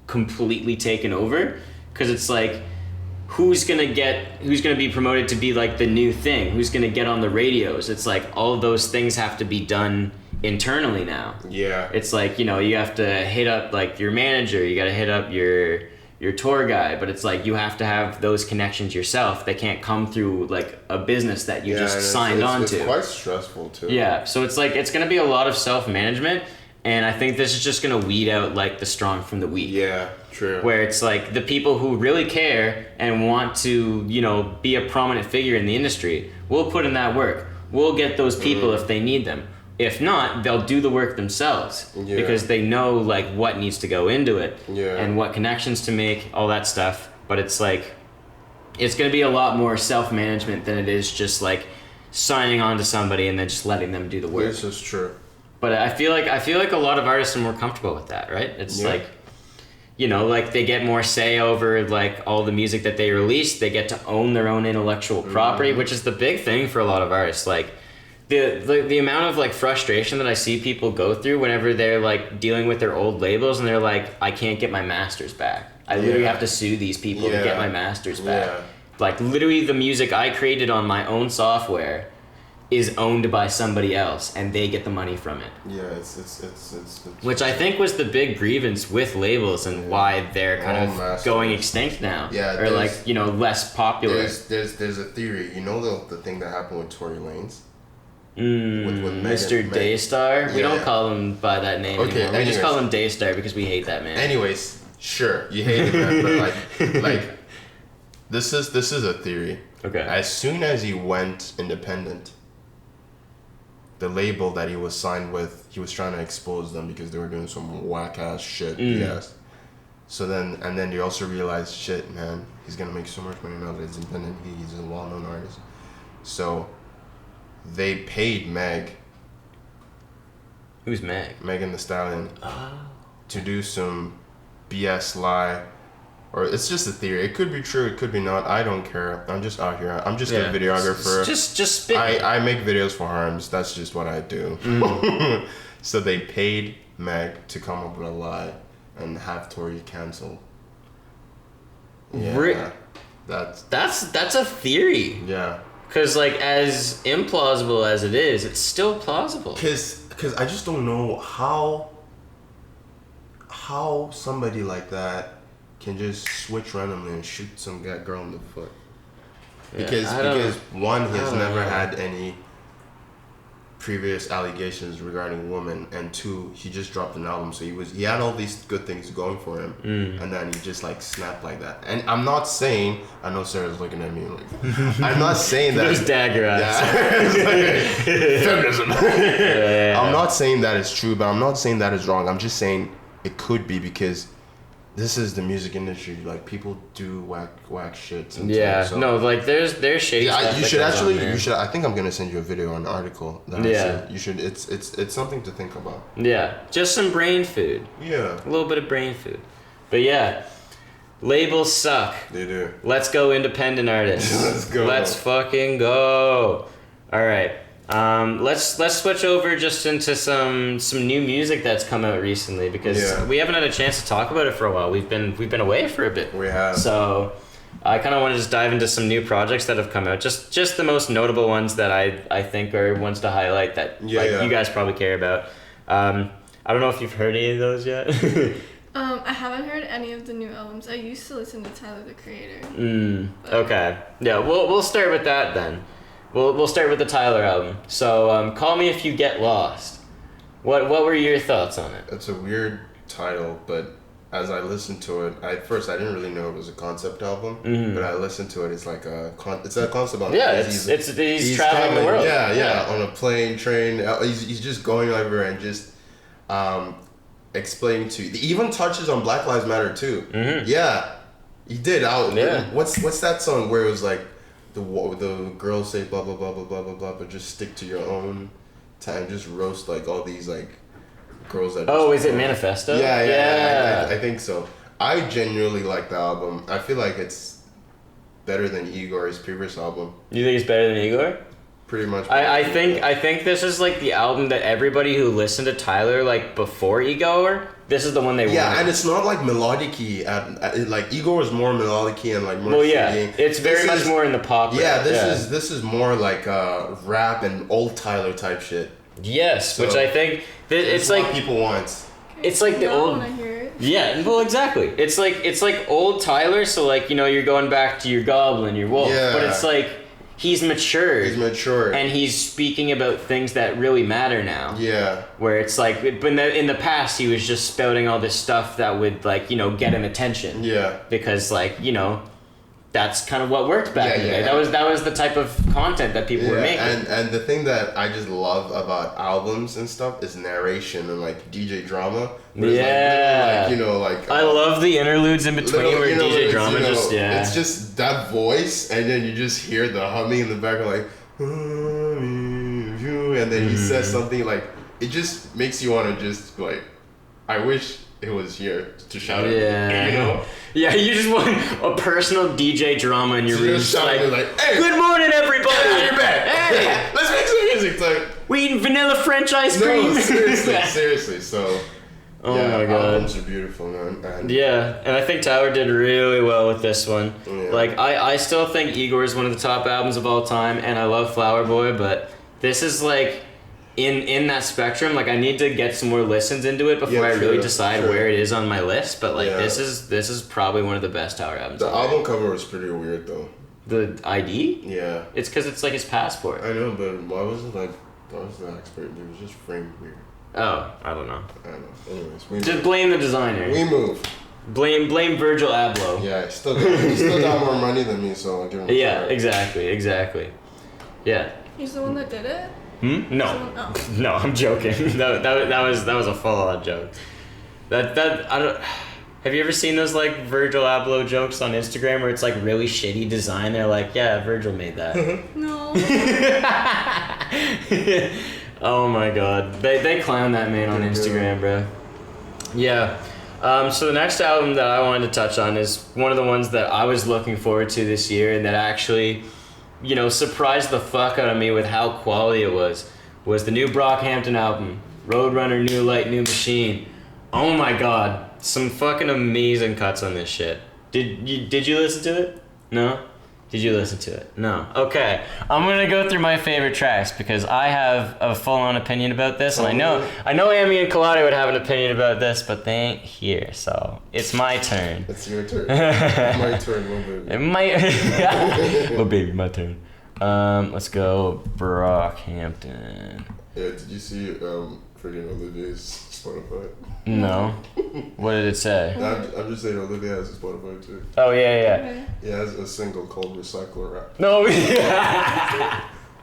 Speaker 1: completely taken over, because it's like who's gonna be promoted to be like the new thing, who's gonna get on the radios. It's like all of those things have to be done internally now.
Speaker 2: Yeah,
Speaker 1: it's like, you know, you have to hit up like your manager, you got to hit up your tour guy, but it's like you have to have those connections yourself. They can't come through like a business that you just signed on to.
Speaker 2: It's quite stressful too.
Speaker 1: Yeah, so it's like it's gonna be a lot of self-management, and I think this is just gonna weed out like the strong from the weak.
Speaker 2: Yeah, true.
Speaker 1: Where it's like the people who really care and want to, you know, be a prominent figure in the industry will put in that work. We'll get those people if they need them. If not, they'll do the work themselves because they know like what needs to go into it and what connections to make, all that stuff. But it's like, it's going to be a lot more self-management than it is just like signing on to somebody and then just letting them do the work.
Speaker 2: This is true.
Speaker 1: But I feel like a lot of artists are more comfortable with that, right? It's like, you know, like they get more say over like all the music that they release. They get to own their own intellectual property, which is the big thing for a lot of artists. Like, the amount of like frustration that I see people go through whenever they're like dealing with their old labels and they're like, I can't get my masters back. I literally have to sue these people to get my masters back. Yeah. Like literally the music I created on my own software is owned by somebody else and they get the money from it.
Speaker 2: Yeah, it's
Speaker 1: which I think was the big grievance with labels and why they're kind of going extinct now.
Speaker 2: Yeah,
Speaker 1: or like, you know, less popular.
Speaker 2: There's a theory. You know the thing that happened with Tory Lanez?
Speaker 1: With Mr. Daystar? We don't call him by that name anymore. We just call him Daystar because we hate that man.
Speaker 2: Anyways, sure, you hate him, man, but like this is a theory.
Speaker 1: Okay.
Speaker 2: As soon as he went independent, the label that he was signed with, he was trying to expose them because they were doing some whack ass shit. Yes. So then they also realized, shit, man, he's gonna make so much money now that he's independent. He's a well-known artist. So they paid Meg.
Speaker 1: Who's Meg?
Speaker 2: Megan Thee Stallion. To do some BS lie. Or it's just a theory. It could be true, it could be not. I don't care. I'm just out here. I'm just a videographer.
Speaker 1: Just spit.
Speaker 2: I make videos for HARMZ. That's just what I do. So they paid Meg to come up with a lie and have Tory canceled. Yeah. That's
Speaker 1: a theory.
Speaker 2: Yeah.
Speaker 1: Because, like, as implausible as it is, it's still plausible.
Speaker 2: Because I just don't know how somebody like that can just switch randomly and shoot some girl in the foot. Because one, he has never had any previous allegations regarding women, and two, he just dropped an album, so he had all these good things going for him, and then he just like snapped like that. And I'm not saying, I know Sarah's looking at me like, I'm not saying that
Speaker 1: those dagger eyes.
Speaker 2: Feminism. I'm not saying that it's true, but I'm not saying that is wrong. I'm just saying it could be, because this is the music industry. Like, people do whack shit.
Speaker 1: So. No, like there's shady stuff.
Speaker 2: You should. I think I'm gonna send you a video or an article. You should. It's something to think about.
Speaker 1: Yeah, just some brain food.
Speaker 2: Yeah.
Speaker 1: A little bit of brain food. But yeah, labels suck.
Speaker 2: They do.
Speaker 1: Let's go, independent artists.
Speaker 2: Let's go.
Speaker 1: Let's fucking go. All right. Let's switch over just into some new music that's come out recently, because we haven't had a chance to talk about it for a while. We've been away for a bit.
Speaker 2: We have.
Speaker 1: So I kind of want to just dive into some new projects that have come out. Just the most notable ones that I think are ones to highlight that you guys probably care about. I don't know if you've heard any of those yet.
Speaker 3: I haven't heard any of the new albums. I used to listen to Tyler, the Creator.
Speaker 1: Okay. Yeah, we'll start with that then. We'll start with the Tyler album. So, Call Me If You Get Lost. What were your thoughts on it?
Speaker 2: It's a weird title, but as I listened to it, at first I didn't really know it was a concept album, but I listened to it. It's like it's a concept album.
Speaker 1: Yeah, he's traveling the world.
Speaker 2: Yeah, on a plane, train. He's just going over and just explaining to. He even touches on Black Lives Matter too. Yeah, he did. What's that song where it was like, the girls say blah blah blah blah blah blah blah, but just stick to your own time. Just roast like all these like girls that.
Speaker 1: Oh, is it Manifesto?
Speaker 2: Yeah. I think so. I genuinely like the album. I feel like it's better than Igor's previous album.
Speaker 1: You think it's better than Igor?
Speaker 2: pretty much.
Speaker 1: I think this is like the album that everybody who listened to Tyler like before Igor, this is the one they wanted.
Speaker 2: Yeah, and it's not like melodic-y. Like Igor is more melodic-y and like more.
Speaker 1: Well, yeah,
Speaker 2: singing.
Speaker 1: it's very much more in the pop.
Speaker 2: Yeah, this is more like rap and old Tyler type shit.
Speaker 1: Yes, so, which I think it's
Speaker 2: like
Speaker 1: like
Speaker 2: people want.
Speaker 1: It's like the old.
Speaker 3: I hear it.
Speaker 1: Yeah, well, exactly. It's like old Tyler. So like you're going back to your Goblin, your Wolf, but it's like. He's matured. He's matured. And he's speaking about things that really matter now.
Speaker 2: Yeah.
Speaker 1: Where it's like, but in the past, he was just spouting all this stuff that would, like, get him attention.
Speaker 2: Yeah.
Speaker 1: Because, like, that's kind of what worked back in the day. That was the type of content that people were making.
Speaker 2: And the thing that I just love about albums and stuff is narration and, like, DJ drama.
Speaker 1: Yeah. I love the interludes in between where DJ drama
Speaker 2: it's just that voice, and then you just hear the humming in the background, like, and then he says something like, it just makes you want to just, like, I wish it was here to shout at me,
Speaker 1: Yeah, you just want a personal DJ drama in your room.
Speaker 2: Just like, hey,
Speaker 1: good morning, everybody.
Speaker 2: You're back. Hey, let's make some music. Like,
Speaker 1: we eating vanilla French ice cream.
Speaker 2: No, seriously. So,
Speaker 1: oh my god,
Speaker 2: albums are beautiful, man.
Speaker 1: And I think Tyler did really well with this one. Yeah. Like, I still think Igor is one of the top albums of all time, and I love Flower Boy, but this is like. In that spectrum, like I need to get some more listens into it before I really decide where it is on my list. But like this is probably one of the best Tyler albums.
Speaker 2: The album cover was pretty weird though.
Speaker 1: The ID?
Speaker 2: Yeah.
Speaker 1: It's because it's like his passport.
Speaker 2: I know, but why was it like? I was the expert. It was just framed weird.
Speaker 1: Oh, I don't know.
Speaker 2: Anyways,
Speaker 1: just blame the designer.
Speaker 2: We move.
Speaker 1: Blame Virgil Abloh.
Speaker 2: Yeah, he still got more money than me, so I'll give him.
Speaker 1: Yeah, exactly. Yeah.
Speaker 3: He's the one that did it.
Speaker 1: No, I'm joking. that was a full-on joke. That I don't. Have you ever seen those like Virgil Abloh jokes on Instagram where it's like really shitty design? They're like, yeah, Virgil made that.
Speaker 3: No.
Speaker 1: Oh my god, they clown that man on Instagram, bro. Yeah. So the next album that I wanted to touch on is one of the ones that I was looking forward to this year, and that actually. Surprised the fuck out of me with how quality it was the new Brockhampton album, Roadrunner, New Light, New Machine. Oh my god, some fucking amazing cuts on this shit. Did you listen to it? No? Did you listen to it? No. Okay, I'm gonna go through my favorite tracks because I have a full-on opinion about this, and I know Amy and Kolade would have an opinion about this, but they ain't here, so it's my turn.
Speaker 2: It's your turn. My turn, little baby.
Speaker 1: Little baby, my turn. Let's go Brockhampton.
Speaker 2: Yeah, did you see freaking Olivier's Spotify?
Speaker 1: No. What did it say?
Speaker 2: I'm just saying Olivia has a Spotify too.
Speaker 1: Oh, yeah.
Speaker 3: Okay.
Speaker 2: He has a single called Recycler Rap.
Speaker 1: No.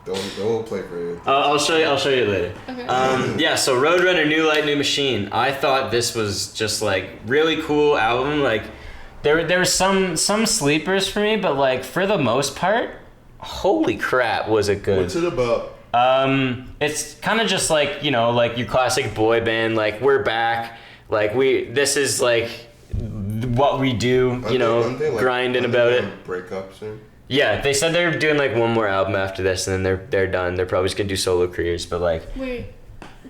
Speaker 2: Don't play for you.
Speaker 1: I'll show you later.
Speaker 3: Okay.
Speaker 1: So Roadrunner, New Light, New Machine. I thought this was just like really cool album. Like there were some sleepers for me, but like for the most part, holy crap, was it good.
Speaker 2: What's it about?
Speaker 1: It's kind of just like, like your classic boy band, like we're back, like this is like what we do, grinding about it.
Speaker 2: Break up soon?
Speaker 1: Yeah, they said they're doing like one more album after this and then they're done. They're probably just gonna do solo careers, but like.
Speaker 3: Wait,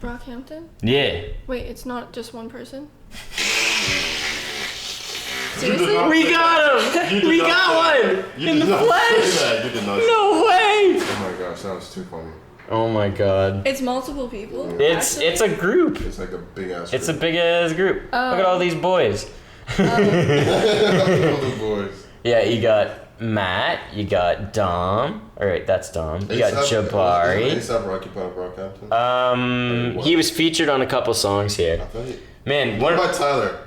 Speaker 3: Brockhampton?
Speaker 1: Yeah.
Speaker 3: Wait, it's not just one person?
Speaker 1: Seriously? We got him! We got one! In the flesh!
Speaker 2: You did not
Speaker 1: no way!
Speaker 2: Oh my gosh, that was too funny.
Speaker 1: Oh my god.
Speaker 3: It's multiple people?
Speaker 1: It's a group.
Speaker 2: It's like a big ass group.
Speaker 1: It's a big ass group.
Speaker 3: Oh.
Speaker 1: Look at all these boys.
Speaker 2: All the boys.
Speaker 1: Yeah, you got Matt, you got Dom. Alright, that's Dom. You got Jabari.
Speaker 2: A$AP Rocky part of Brockhampton?
Speaker 1: He was featured on a couple songs here. Man,
Speaker 2: what about Tyler?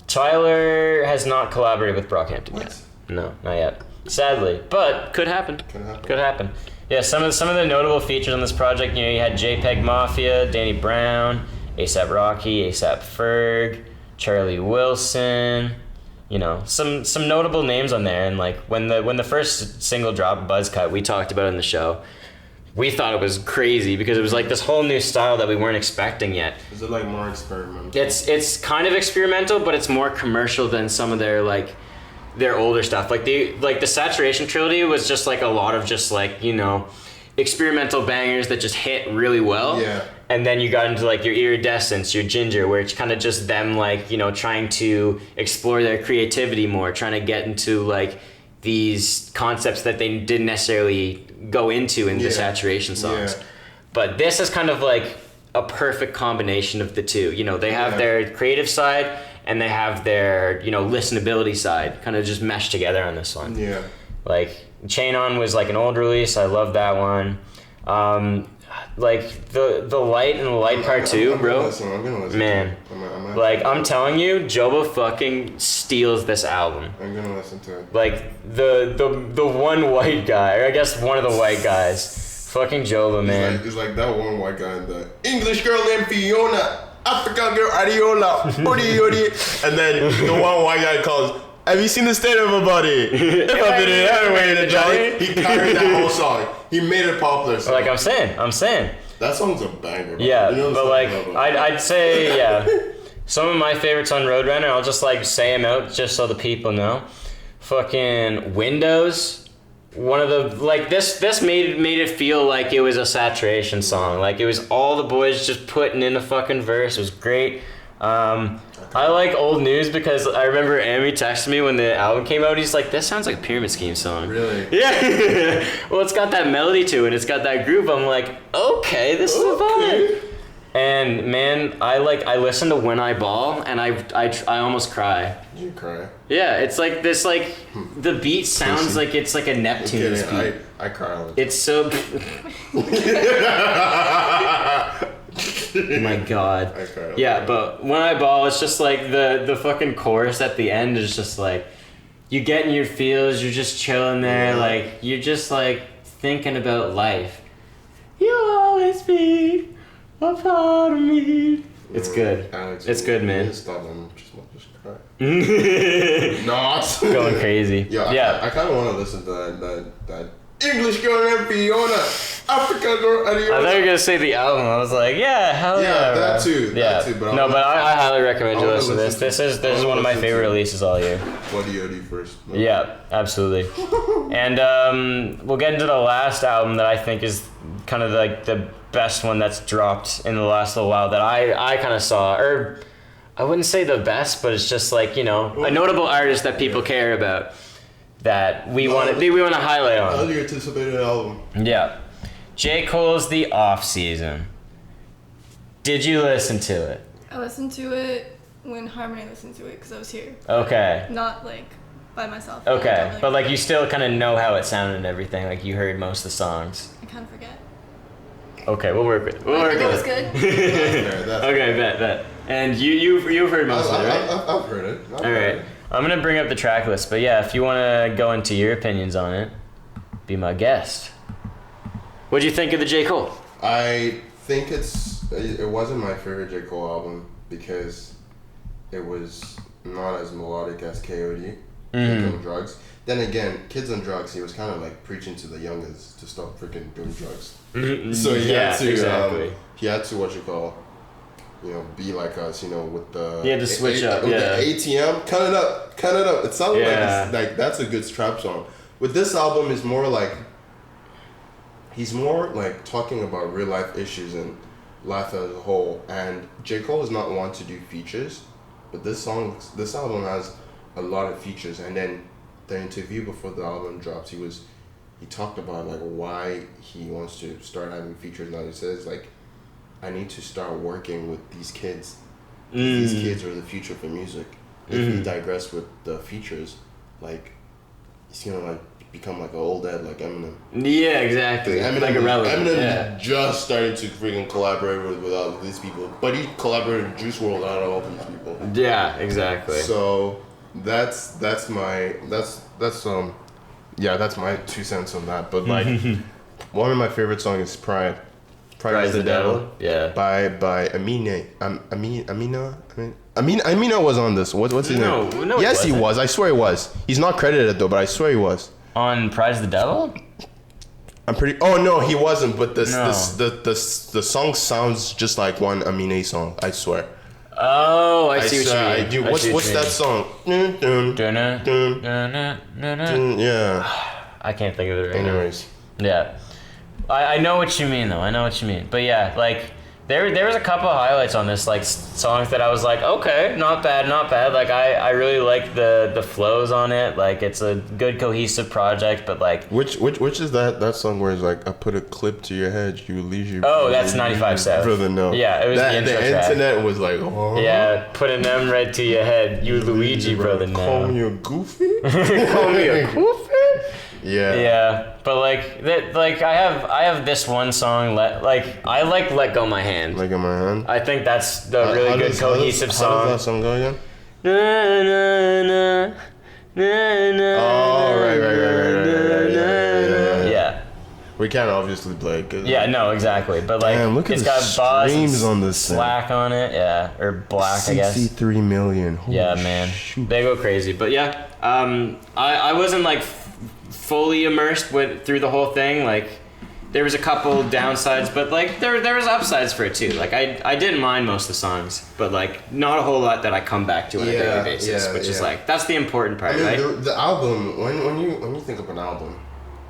Speaker 1: Tyler has not collaborated with Brockhampton yet. No, not yet. Sadly, but could happen. Could happen. Yeah, some of the notable features on this project, you had JPEG Mafia, Danny Brown, A$AP Rocky, A$AP Ferg, Charlie Wilson, some notable names on there. And like when the first single dropped, Buzzcut, we talked about it in the show. We thought it was crazy because it was like this whole new style that we weren't expecting yet.
Speaker 2: Is it like more experimental?
Speaker 1: It's kind of experimental, but it's more commercial than some of their older stuff. Like the Saturation Trilogy was just like a lot of just like, experimental bangers that just hit really well.
Speaker 2: Yeah.
Speaker 1: And then you got into like your Iridescence, your Ginger, where it's kind of just them like, you know, trying to explore their creativity more, trying to get into like these concepts that they didn't necessarily go into in the saturation songs.
Speaker 2: Yeah.
Speaker 1: But this is kind of like a perfect combination of the two. You know, they have their creative side and they have their, you know, listenability side kind of just meshed together on this one.
Speaker 2: Yeah.
Speaker 1: Like Chain On was like an old release. I love that one. Like the Light and the Light Part 2, bro.
Speaker 2: I'm gonna listen.
Speaker 1: Man,
Speaker 2: I'm
Speaker 1: like I'm telling you, Joba fucking steals this album.
Speaker 2: I'm gonna listen to it.
Speaker 1: Like the one white guy, or I guess one of the white guys, fucking Joba, man.
Speaker 2: It's like that one white guy in the English girl named Fiona, African girl Adiola, Odi Odi, and then the one white guy calls. Have you seen the state of my body? If I've been in everywhere in the Johnny, he carried that whole song. He made it popular. So.
Speaker 1: Like I'm saying.
Speaker 2: That song's a banger. Bro.
Speaker 1: Yeah,
Speaker 2: you know
Speaker 1: but like I'd say some of my favorites on Roadrunner. I'll just like say them out just so the people know. Fucking Windows. One of the like this made it feel like it was a saturation song. Like it was all the boys just putting in a fucking verse. It was great. I like Old News because I remember Amy texted me when the album came out. He's like, "This sounds like a Pyramid Scheme song."
Speaker 2: Really?
Speaker 1: Yeah. Well, it's got that melody to it. It's got that groove. I'm like, okay, this is a vibe. And man, I listen to When I Ball and I almost cry.
Speaker 2: You cry?
Speaker 1: Yeah, it's like this like the beat sounds like it's like a Neptune's beat.
Speaker 2: I cry.
Speaker 1: It's so. Oh my god. Yeah, but When I Ball, it's just like the fucking chorus at the end is just like you get in your feels, you're just chilling there, like you're just like thinking about life. You'll always be a part of me. It's good.
Speaker 2: Alex,
Speaker 1: it's good, man.
Speaker 2: Just cry. Not
Speaker 1: going crazy.
Speaker 2: Yeah. I kind of want to listen to that English girl named Fiona, African girl Adiola.
Speaker 1: I thought you were gonna say the album. I was like, yeah, hell yeah.
Speaker 2: That too.
Speaker 1: But I highly recommend you listen to this. This is one of my favorite releases all year.
Speaker 2: Odi first. No.
Speaker 1: Yeah, absolutely. And we'll get into the last album that I think is kind of like the best one that's dropped in the last little while that I kind of saw, or I wouldn't say the best, but it's just like, you know, a notable artist that people care about. That we want to highlight on.
Speaker 2: Highly anticipated album.
Speaker 1: Yeah, J. Cole's The Off Season. Did you listen to it?
Speaker 3: I listened to it when Harmony listened to it because I was here.
Speaker 1: Okay.
Speaker 3: Not like by myself.
Speaker 1: Okay,
Speaker 3: really
Speaker 1: but like you still kind of know how it sounded and everything. Like you heard most of the songs.
Speaker 3: I kind of forget.
Speaker 1: Okay, we'll work with it. I
Speaker 3: think it was good.
Speaker 1: Okay, bet. And you've heard most of it, right?
Speaker 2: I've heard it.
Speaker 1: All right. I'm going to bring up the track list, but yeah, if you want to go into your opinions on it, be my guest. What'd you think of the J. Cole?
Speaker 2: I think it wasn't my favorite J. Cole album because it was not as melodic as KOD, Kids on Drugs. Then again, Kids on Drugs, he was kind of like preaching to the youngins to stop freaking doing drugs. So he had to, be like us, with the...
Speaker 1: Yeah, to switch up,
Speaker 2: with the ATM, cut it up. It sounded like that's a good strap song. With this album, is more like... He's more like talking about real life issues and life as a whole. And J. Cole is not one to do features, but this album has a lot of features. And then the interview before the album drops, he talked about like why he wants to start having features now. He says like, I need to start working with these kids. These kids are the future for music. If he digress with the features, like he's gonna like become like an old dad like Eminem.
Speaker 1: Yeah, exactly.
Speaker 2: Eminem just started to freaking collaborate with all these people, but he collaborated with Juice WRLD out of all these people.
Speaker 1: Yeah, exactly.
Speaker 2: So that's my 2 cents on that. But like one of my favorite songs is Pride. Pride is the Devil.
Speaker 1: Yeah.
Speaker 2: By Amina. Amina was on this. What's his name? No, yes, he was. I swear he was. He's not credited though, but I swear he was.
Speaker 1: On Pride is the Devil?
Speaker 2: I'm pretty. Oh no, he wasn't. But the song sounds just like one Amina song. I swear.
Speaker 1: Oh, I see what you mean.
Speaker 2: I do. What's that song?
Speaker 1: Yeah. I can't think of it right now.
Speaker 2: Anyways.
Speaker 1: Yeah. I know what you mean though. I know what you mean. But yeah, like there was a couple of highlights on this like songs that I was like, okay, not bad. Like I really like the flows on it. Like it's a good cohesive project. But like
Speaker 2: which is that song where it's like I put a clip to your head, you leave your.
Speaker 1: Oh, that's 95 South.
Speaker 2: Brother, no.
Speaker 1: Yeah, it was the intro
Speaker 2: track. The internet was like, oh.
Speaker 1: Yeah, put an M right to your head, you Luigi, brother. No.
Speaker 2: Call me a goofy. Call me a goofy.
Speaker 1: Yeah, but like that, like I have this one song. I like Let Go My Hand.
Speaker 2: Let Go My Hand.
Speaker 1: I think that's the really good cohesive song.
Speaker 2: How does that song go again?
Speaker 1: Na na na na na.
Speaker 2: Oh right.
Speaker 1: Yeah.
Speaker 2: We can't obviously play it.
Speaker 1: Yeah, no, exactly. But like,
Speaker 2: damn, look at
Speaker 1: it's
Speaker 2: the
Speaker 1: got
Speaker 2: streams
Speaker 1: buzz
Speaker 2: on this
Speaker 1: slack on it, yeah, or black, I guess.
Speaker 2: 63 million. Holy
Speaker 1: yeah, man,
Speaker 2: shoot.
Speaker 1: They go crazy. But yeah, I wasn't like fully immersed through the whole thing. Like there was a couple downsides, but like there was upsides for it too. Like I didn't mind most of the songs, but like not a whole lot that I come back to on a daily basis, which is like that's the important part, right?
Speaker 2: The album, when you think of an album,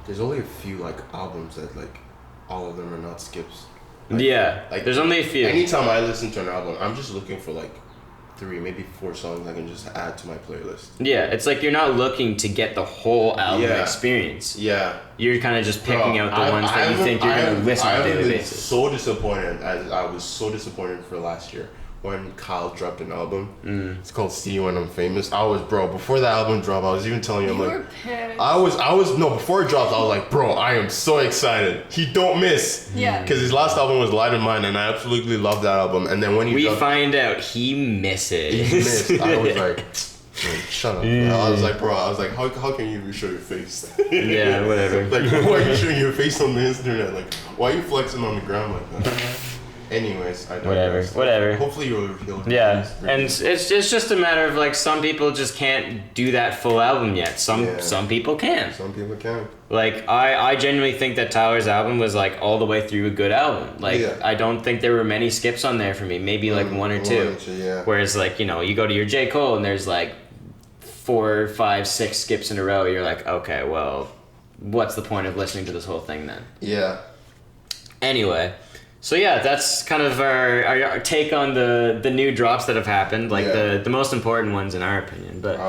Speaker 2: there's only a few like albums that like all of them are not skips. Like
Speaker 1: there's only a few.
Speaker 2: Anytime I listen to an album, I'm just looking for like 3, maybe 4 songs I can just add to my playlist.
Speaker 1: Yeah, it's like you're not looking to get the whole album experience.
Speaker 2: Yeah.
Speaker 1: You're kind of just picking out the ones that you think you're going to listen on a daily basis.
Speaker 2: So disappointed, as I was so disappointed for last year when Kyle dropped an album. It's called See You When I'm Famous. Before the album dropped, I was even telling you, I'm like, before it dropped, I was like, bro, I am so excited. He don't miss.
Speaker 3: Yeah.
Speaker 2: Because his last album was Light of Mine, and I absolutely loved that album. And then when
Speaker 1: we find out he misses.
Speaker 2: He missed. I was like, shut up. I was like, bro, how can you even show your face?
Speaker 1: Yeah, whatever.
Speaker 2: Like, why are you showing your face on the internet? Like, why are you flexing on the ground like that? Anyways, I don't
Speaker 1: whatever.
Speaker 2: Hopefully you'll reveal.
Speaker 1: Yeah, and it's just a matter of like some people just can't do that full album yet. Some people can.
Speaker 2: Some people can.
Speaker 1: Like I genuinely think that Tyler's album was like all the way through a good album. Like I don't think there were many skips on there for me. Maybe like one or two. Whereas like you go to your J. Cole and there's like 4, 5, 6 skips in a row. You're like, okay, well, what's the point of listening to this whole thing then?
Speaker 2: Yeah.
Speaker 1: Anyway. So yeah, that's kind of our take on the new drops that have happened, like the most important ones in our opinion. But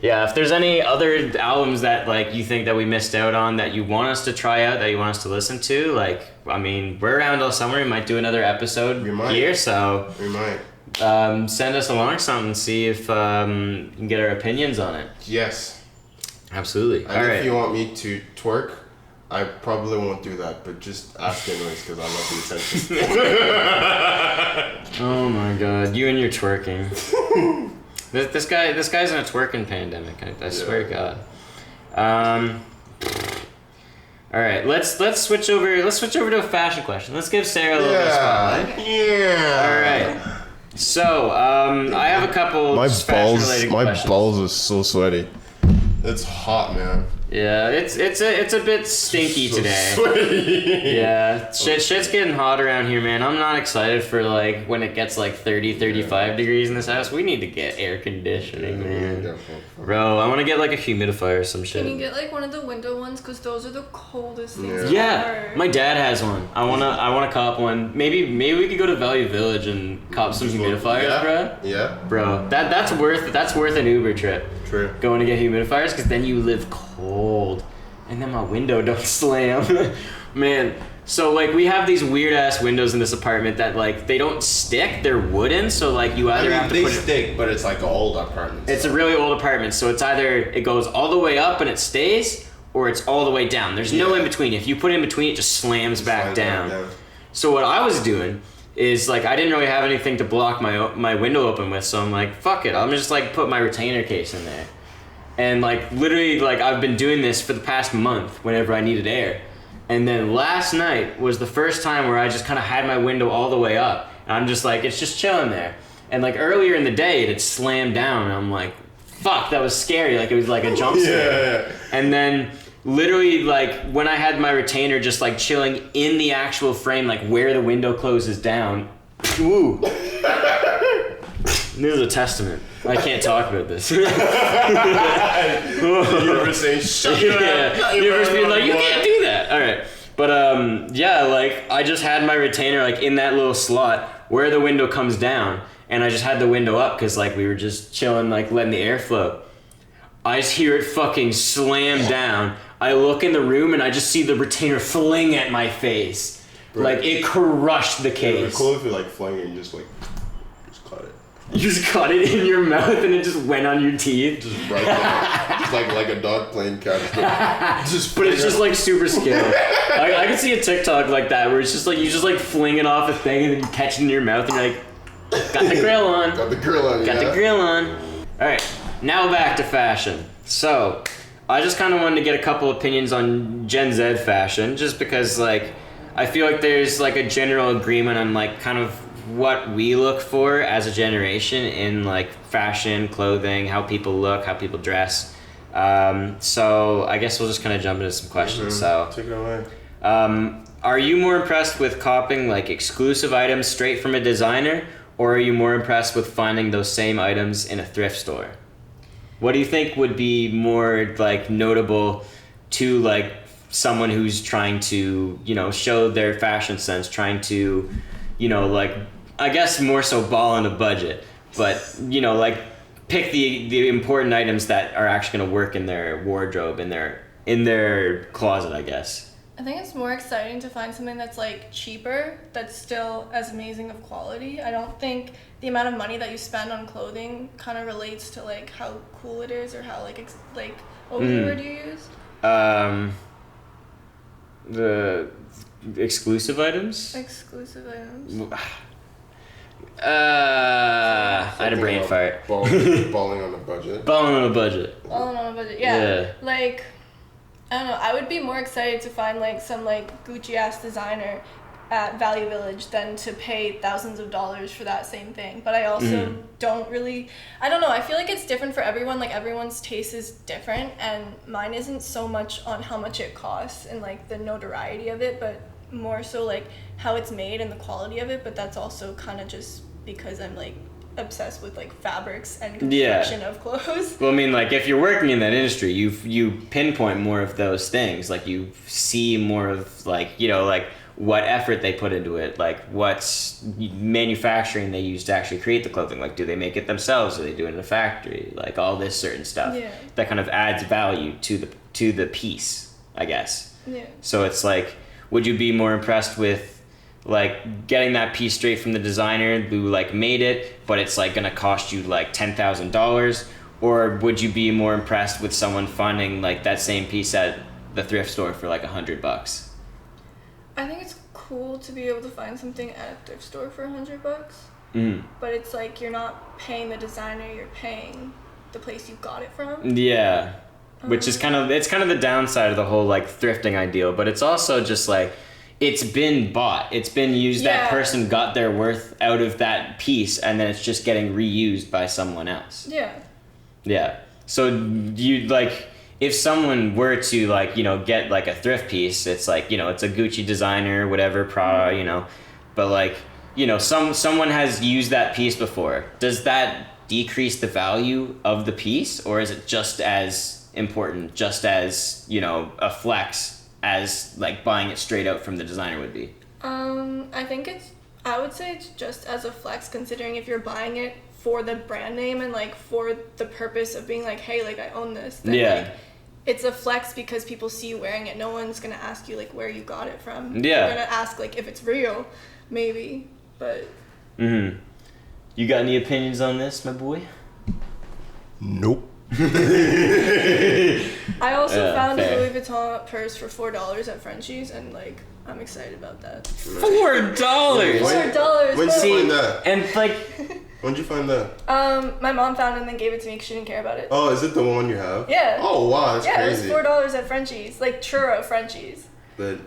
Speaker 1: yeah, if there's any other albums that like you think that we missed out on that you want us to try out, that you want us to listen to, like I mean, we're around all summer. We might do another episode here, so
Speaker 2: we might
Speaker 1: send us along something, see if you can get our opinions on it.
Speaker 2: Yes,
Speaker 1: absolutely.
Speaker 2: And if you want me to twerk, I probably won't do that, but just ask anyways because I love the attention.
Speaker 1: Oh my god, you and your twerking. this guy's in a twerking pandemic. I swear to God. All right, let's switch over. Let's switch over to a fashion question. Let's give Sarah a little bit of spotlight.
Speaker 2: Yeah.
Speaker 1: All right. So I have a couple fashion-related questions.
Speaker 2: My balls are so sweaty. It's hot, man.
Speaker 1: Yeah, it's a bit stinky today.
Speaker 2: Sweaty.
Speaker 1: Yeah, shit's getting hot around here, man. I'm not excited for like when it gets like 30, 35 degrees in this house. We need to get air conditioning, man. Bro, I want to get like a humidifier or some shit.
Speaker 3: Can you get like one of the window ones? Because those are the coldest things.
Speaker 1: Yeah, my dad has one. I wanna cop one. Maybe we could go to Value Village and cop some humidifiers, bro.
Speaker 2: Yeah.
Speaker 1: Bro, that's worth an Uber trip.
Speaker 2: True.
Speaker 1: Going to get humidifiers because then you live cold, and then my window don't slam, man. So like we have these weird ass windows in this apartment that like they don't stick. They're wooden, so like you either have to
Speaker 2: they stick, but it's like an old apartment.
Speaker 1: It's a really old apartment, so it's either it goes all the way up and it stays, or it's all the way down. There's no in between. If you put in between, it just slams back down. So what I was doing is like I didn't really have anything to block my window open with, so I'm like, fuck it, I'm just like put my retainer case in there. And like literally like I've been doing this for the past month whenever I needed air. And then last night was the first time where I just kind of had my window all the way up. And I'm just like, it's just chilling there. And like earlier in the day it had slammed down and I'm like, fuck, that was scary. Like it was like a jump scare.
Speaker 2: Yeah.
Speaker 1: And then literally like when I had my retainer just like chilling in the actual frame, like where the window closes down, ooh. This is a testament. I can't talk about this. The
Speaker 2: universe saying, shut your ass.
Speaker 1: The universe being like, you can't do that. All right. But yeah, like I just had my retainer like in that little slot where the window comes down, and I just had the window up because like we were just chilling, like letting the air flow. I just hear it fucking slam down. I look in the room and I just see the retainer fling at my face. Bro, like it crushed the case.
Speaker 2: It's cool if you're like flying and you just caught it.
Speaker 1: You just caught it in your mouth and it just went on your teeth.
Speaker 2: Just right there. Just like a dog playing catch.
Speaker 1: But it's just like super skilled. I can see a TikTok like that where it's just like you just like fling it off a thing and then you catch it in your mouth and you're like, got the grill on.
Speaker 2: Got the grill on.
Speaker 1: Got the grill on. All right, now back to fashion. So I just kind of wanted to get a couple opinions on Gen Z fashion, just because like I feel like there's like a general agreement on like kind of what we look for as a generation in like fashion, clothing, how people look, how people dress. So I guess we'll just kind of jump into some questions. So
Speaker 2: take it away.
Speaker 1: Are you more impressed with copying like exclusive items straight from a designer, or are you more impressed with finding those same items in a thrift store? What do you think would be more like notable to like someone who's trying to, you know, show their fashion sense, trying to, you know, like I guess more so ball on a budget, but you know, like pick the important items that are actually going to work in their wardrobe, in their closet, I guess.
Speaker 3: I think it's more exciting to find something that's like cheaper, that's still as amazing of quality. I don't think the amount of money that you spend on clothing kind of relates to like how cool it is or how like what was the word you used?
Speaker 1: The exclusive items.
Speaker 3: Exclusive items.
Speaker 1: I had a brain fart.
Speaker 2: Balling on a budget.
Speaker 1: Balling on a budget.
Speaker 3: Balling on a budget. Yeah. Like, I don't know. I would be more excited to find like some like Gucci ass designer at Value Village than to pay thousands of dollars for that same thing. But I also don't really. I don't know. I feel like it's different for everyone. Like everyone's taste is different, and mine isn't so much on how much it costs and like the notoriety of it, but more so like how it's made and the quality of it. But that's also kind of just because I'm like obsessed with like fabrics and construction of clothes.
Speaker 1: Well, I mean, like if you're working in that industry, you pinpoint more of those things. Like you see more of like, you know, like what effort they put into it, like what's manufacturing they use to actually create the clothing. Like, do they make it themselves? Do they do it in a factory? Like all this certain stuff that kind of adds value to the piece, I guess.
Speaker 3: Yeah.
Speaker 1: So it's like, would you be more impressed with like getting that piece straight from the designer who like made it, but it's like gonna cost you like $10,000, or would you be more impressed with someone finding like that same piece at the thrift store for like $100?
Speaker 3: I think it's cool to be able to find something at a thrift store for $100. But it's like you're not paying the designer, you're paying the place you got it from.
Speaker 1: Yeah. Which is kind of the downside of the whole like thrifting ideal, but it's also just like it's been bought, it's been used. That person got their worth out of that piece, and then it's just getting reused by someone else. Yeah. So you like, if someone were to like, you know, get like a thrift piece, it's like, you know, it's a Gucci designer, whatever, Prada, you know, but like, you know, someone has used that piece before. Does that decrease the value of the piece, or is it just as important, just as, you know, a flex as like buying it straight out from the designer would be?
Speaker 3: I would say it's just as a flex, considering if you're buying it for the brand name and like for the purpose of being like, hey, like I own this, then like it's a flex because people see you wearing it. No one's gonna ask you like where you got it from. They're gonna ask like if it's real, maybe, but
Speaker 1: you got any opinions on this, my boy?
Speaker 2: Nope.
Speaker 3: I also found a Louis Vuitton purse for $4 at Frenchie's, and like I'm excited about that.
Speaker 1: $4.
Speaker 3: $4.
Speaker 2: When'd you find that?
Speaker 1: And like,
Speaker 2: when'd you find that?
Speaker 3: My mom found it and then gave it to me because she didn't care about it.
Speaker 2: Oh, is it the one you have?
Speaker 3: Yeah.
Speaker 2: Oh wow, that's crazy.
Speaker 3: Yeah, it was $4 at Frenchie's, like churro Frenchie's.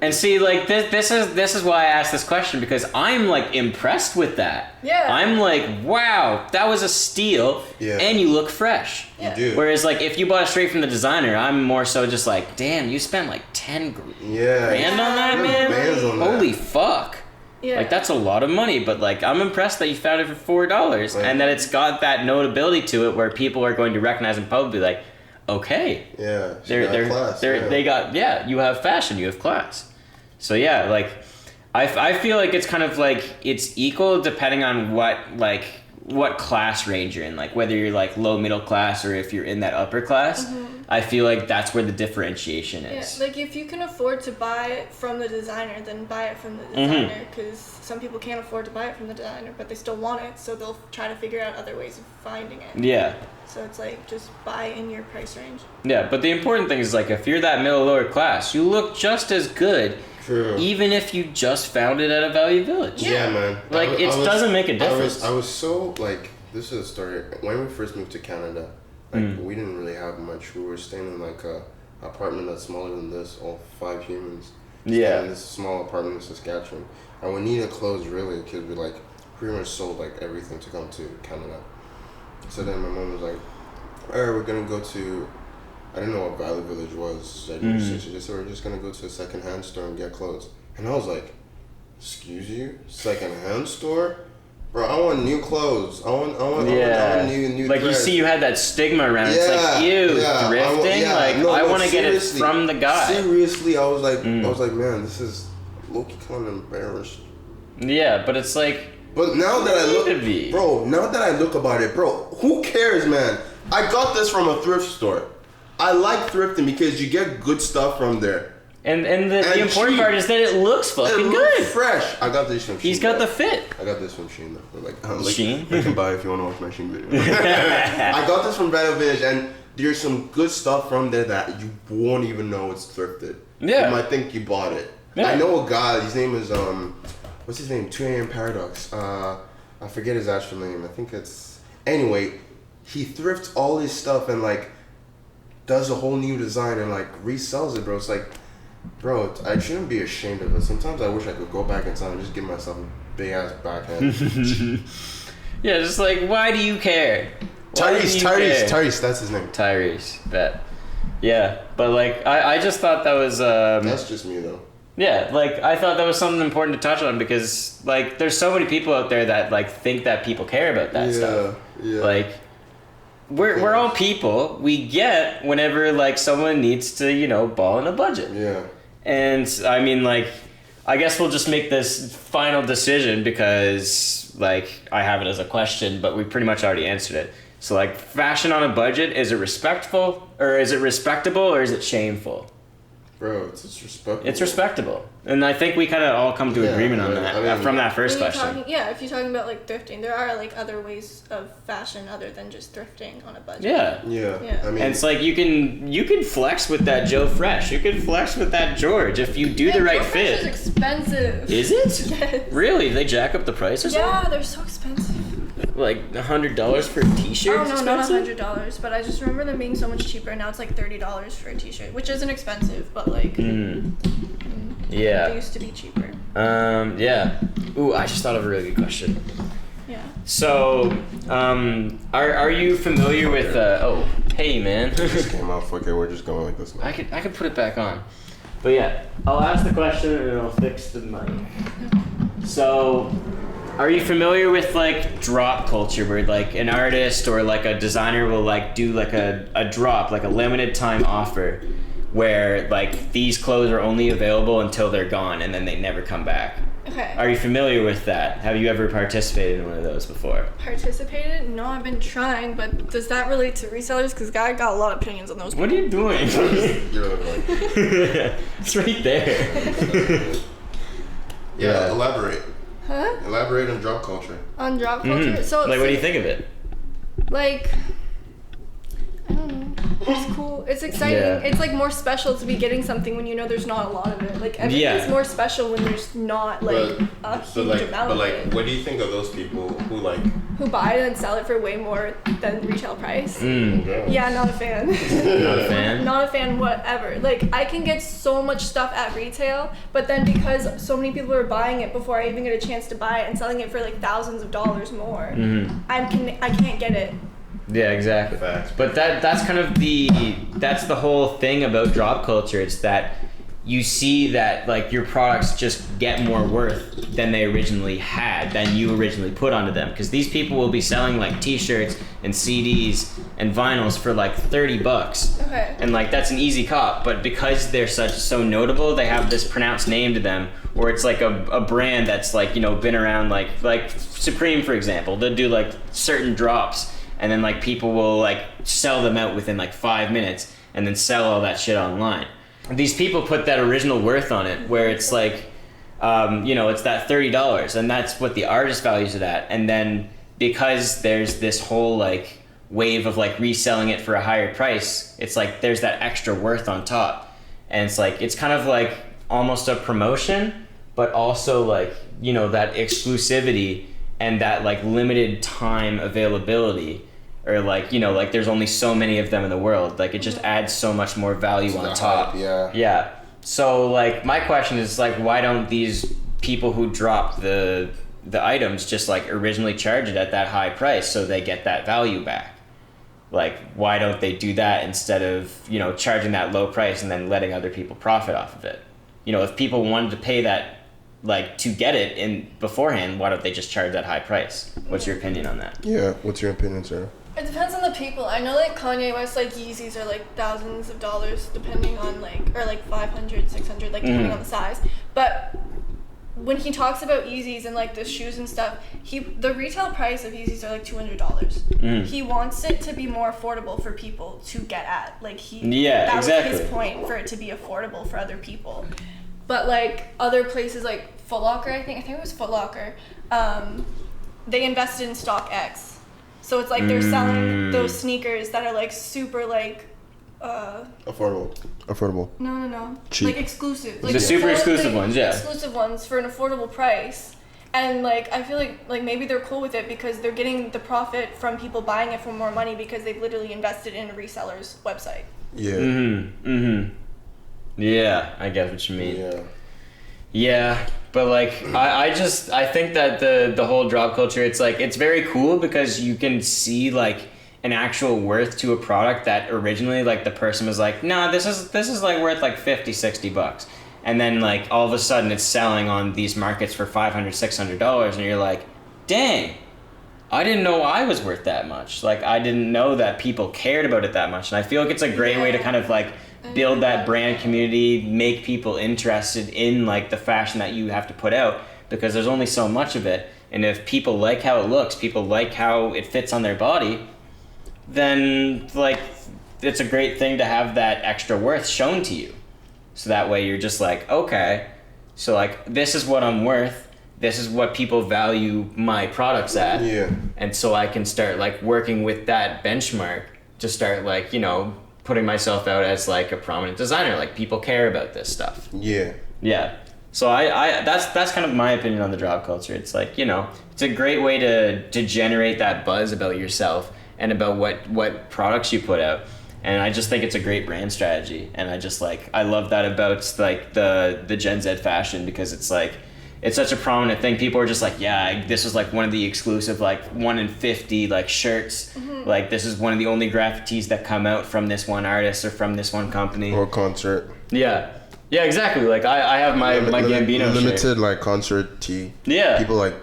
Speaker 1: And see, like this is why I asked this question, because I'm like impressed with that.
Speaker 3: Yeah.
Speaker 1: I'm like, wow, that was a steal.
Speaker 2: Yeah.
Speaker 1: And you look fresh.
Speaker 3: Yeah.
Speaker 2: You do.
Speaker 1: Whereas like if you bought it straight from the designer, I'm more so just like, damn, you spent like 10 grand on that, man.
Speaker 2: Bands on that.
Speaker 1: Holy fuck.
Speaker 3: Yeah.
Speaker 1: Like that's a lot of money, but like I'm impressed that you found it for $4 and that it's got that notability to it where people are going to recognize and probably be like, okay.
Speaker 2: Yeah.
Speaker 1: They got, you have fashion, you have class. So yeah, like I feel like it's kind of like it's equal depending on what class range you're in, like whether you're like low middle class or if you're in that upper class. I feel like that's where the differentiation is.
Speaker 3: Yeah, like if you can afford to buy it from the designer, then buy it from the designer, because some people can't afford to buy it from the designer, but they still want it, so they'll try to figure out other ways of finding it.
Speaker 1: Yeah.
Speaker 3: So it's like just buy in your price range.
Speaker 1: Yeah, but the important thing is like if you're that middle lower class, you look just as good.
Speaker 2: True.
Speaker 1: Even if you just found it at a Value Village.
Speaker 2: Yeah, man.
Speaker 1: Like it doesn't make a difference.
Speaker 2: I was so like, this is a story. When we first moved to Canada, like we didn't really have much. We were staying in like a apartment that's smaller than this, all 5 humans.
Speaker 1: Yeah.
Speaker 2: In this small apartment in Saskatchewan, and we needed clothes really because we like pretty much sold like everything to come to Canada. So then my mom was like, "Alright, we're gonna go to." I didn't know what Value Village was. So she just said, we're just going to go to a second-hand store and get clothes. And I was like, excuse you? Second-hand store? Bro, I want new clothes. I want new
Speaker 1: like
Speaker 2: threads.
Speaker 1: You see you had that stigma around it. It's like, ew, thrifting? I want to get it from the guy.
Speaker 2: Seriously, I was like, man, this is low-key kind of embarrassed.
Speaker 1: Yeah, but it's like...
Speaker 2: But now that I look about it, bro, who cares, man? I got this from a thrift store. I like thrifting because you get good stuff from there.
Speaker 1: And the important part is that it looks fucking good.
Speaker 2: Fresh. I got this from Shein.
Speaker 1: He's got the fit.
Speaker 2: I got this from Shein though. Like
Speaker 1: Shein?
Speaker 2: You can buy if you want to watch my Shein video. I got this from Value Village, and there's some good stuff from there that you won't even know it's thrifted.
Speaker 1: Yeah.
Speaker 2: You might think you bought it. Yeah. I know a guy, his name is what's his name? 2 AM Paradox. I forget his actual name. I think it's anyway, he thrifts all his stuff and like does a whole new design and like resells it, bro. It's like, bro, I shouldn't be ashamed of it. Sometimes I wish I could go back in time and just give myself a big ass backhand.
Speaker 1: Yeah, just like, why do you care?
Speaker 2: Tyrese, that's his name.
Speaker 1: Tyrese, bet. Yeah, but like, I just thought that was
Speaker 2: that's just me though.
Speaker 1: Yeah, like I thought that was something important to touch on because like there's so many people out there that like think that people care about that stuff. Yeah. Like we're all people. We get whenever like someone needs to, you know, ball in a budget.
Speaker 2: Yeah.
Speaker 1: And I mean like I guess we'll just make this final decision because like I have it as a question, but we pretty much already answered it. So like fashion on a budget, is it respectful or is it respectable or is it shameful?
Speaker 2: Bro, it's respectable.
Speaker 1: It's respectable. And I think we kind of all come to agreement on that from that first question.
Speaker 3: If you're talking about like thrifting, there are like other ways of fashion other than just thrifting on a budget.
Speaker 1: Yeah.
Speaker 2: I mean,
Speaker 1: and it's like you can flex with that Joe Fresh. You can flex with that George if you do the right
Speaker 3: Joe
Speaker 1: fit.
Speaker 3: Fresh is expensive.
Speaker 1: Is it?
Speaker 3: Yes.
Speaker 1: Really? They jack up the price or something?
Speaker 3: Yeah, they're so expensive.
Speaker 1: Like $100 for a t-shirt?
Speaker 3: Oh no, not $100. But I just remember them being so much cheaper. Now it's like $30 for a t-shirt, which isn't expensive, but like.
Speaker 1: Yeah.
Speaker 3: They used to be cheaper.
Speaker 1: Yeah. Ooh, I just thought of a really good question.
Speaker 3: Yeah.
Speaker 1: So, are you familiar with oh, hey man.
Speaker 2: It just came off. Okay, we're just going like this now.
Speaker 1: I could put it back on. But yeah, I'll ask the question and I'll fix the mic. So, are you familiar with like drop culture where like an artist or like a designer will like do like a drop, like a limited time offer where like these clothes are only available until they're gone and then they never come back?
Speaker 3: Okay.
Speaker 1: Are you familiar with that? Have you ever participated in one of those before?
Speaker 3: Participated? No, I've been trying, but does that relate to resellers? Because I got a lot of opinions on those.
Speaker 1: What are you doing?
Speaker 2: You're like...
Speaker 1: It's right there.
Speaker 2: Yeah, elaborate.
Speaker 3: Huh?
Speaker 2: Elaborate on drop culture.
Speaker 3: On drop culture? So
Speaker 1: like, what do you think of it?
Speaker 3: Like, I don't know. It's cool. It's exciting.
Speaker 1: Yeah.
Speaker 3: It's like more special to be getting something when you know there's not a lot of it. Like everything's more special when there's not like a huge amount of it.
Speaker 2: What do you think of those people who
Speaker 3: buy it and sell it for way more than retail price?
Speaker 2: Okay.
Speaker 3: Yeah, not a fan.
Speaker 1: Not a fan?
Speaker 3: Not a fan whatever. Like I can get so much stuff at retail, but then because so many people are buying it before I even get a chance to buy it and selling it for like thousands of dollars more, I can't get it.
Speaker 1: Yeah, exactly.
Speaker 2: Facts.
Speaker 1: But that's kind of the whole thing about drop culture. It's that you see that like your products just get more worth than they originally had, than you originally put onto them, because these people will be selling like t-shirts and CDs and vinyls for like $30.
Speaker 3: Okay.
Speaker 1: And like that's an easy cop, but because they're so notable, they have this pronounced name to them, or it's like a brand that's like, you know, been around, like Supreme, for example. They'll do like certain drops, and then like people will like sell them out within like 5 minutes and then sell all that shit online. These people put that original worth on it, where it's like, you know, it's that $30, and that's what the artist values it at. And then because there's this whole like wave of like reselling it for a higher price, it's like there's that extra worth on top. And it's like, it's kind of like almost a promotion, but also like, you know, that exclusivity and that like limited time availability, or like, you know, like there's only so many of them in the world. Like it just adds so much more value on top. Yeah. So like my question is like, why don't these people who drop the items just like originally charge it at that high price so they get that value back? Like why don't they do that instead of, you know, charging that low price and then letting other people profit off of it? You know, if people wanted to pay that like to get it in beforehand, why don't they just charge that high price? What's your opinion on that?
Speaker 2: Yeah, what's your opinion, Sarah?
Speaker 3: It depends on the people. I know like Kanye West, like Yeezys are like thousands of dollars depending on like, or like 500, 600, like depending on the size. But when he talks about Yeezys and like the shoes and stuff, the retail price of Yeezys are like $200. He wants it to be more affordable for people to get at. Like that was his point, for it to be affordable for other people. But like other places like Foot Locker, I think it was Foot Locker, they invested in StockX. So it's like they're selling those sneakers that are like super like
Speaker 2: affordable.
Speaker 3: No.
Speaker 2: Cheap.
Speaker 3: Like exclusive. Like
Speaker 1: the super exclusive ones, yeah.
Speaker 3: Exclusive ones for an affordable price. And like I feel like maybe they're cool with it because they're getting the profit from people buying it for more money because they've literally invested in a reseller's website.
Speaker 2: Yeah.
Speaker 1: Yeah, I get what you mean.
Speaker 2: Yeah.
Speaker 1: But like I think that the whole drop culture, it's like it's very cool because you can see like an actual worth to a product that originally like the person was like, nah, this is like worth like $50-$60, and then like all of a sudden it's selling on these markets for $500-$600, and you're like, dang, I didn't know I was worth that much. Like I didn't know that people cared about it that much. And I feel like it's a great way to kind of like build that brand community, make people interested in like the fashion that you have to put out, because there's only so much of it. And if people like how it looks, people like how it fits on their body, then like it's a great thing to have that extra worth shown to you. So that way you're just like, okay, so like this is what I'm worth. This is what people value my products at.
Speaker 2: Yeah.
Speaker 1: And so I can start like working with that benchmark to start like, you know, putting myself out as like a prominent designer. Like people care about this stuff.
Speaker 2: Yeah.
Speaker 1: So I that's kind of my opinion on the drop culture. It's like, you know, it's a great way to generate that buzz about yourself and about what products you put out. And I just think it's a great brand strategy. And I just like, I love that about like the Gen Z fashion, because it's like, it's such a prominent thing. People are just like, yeah, this is like one of the exclusive, like 1 in 50 like shirts. Like this is one of the only graffitis that come out from this one artist or from this one company.
Speaker 2: Or concert.
Speaker 1: Yeah, exactly. Like I have my Gambino
Speaker 2: limited
Speaker 1: shirt.
Speaker 2: Like concert tee.
Speaker 1: Yeah.
Speaker 2: People like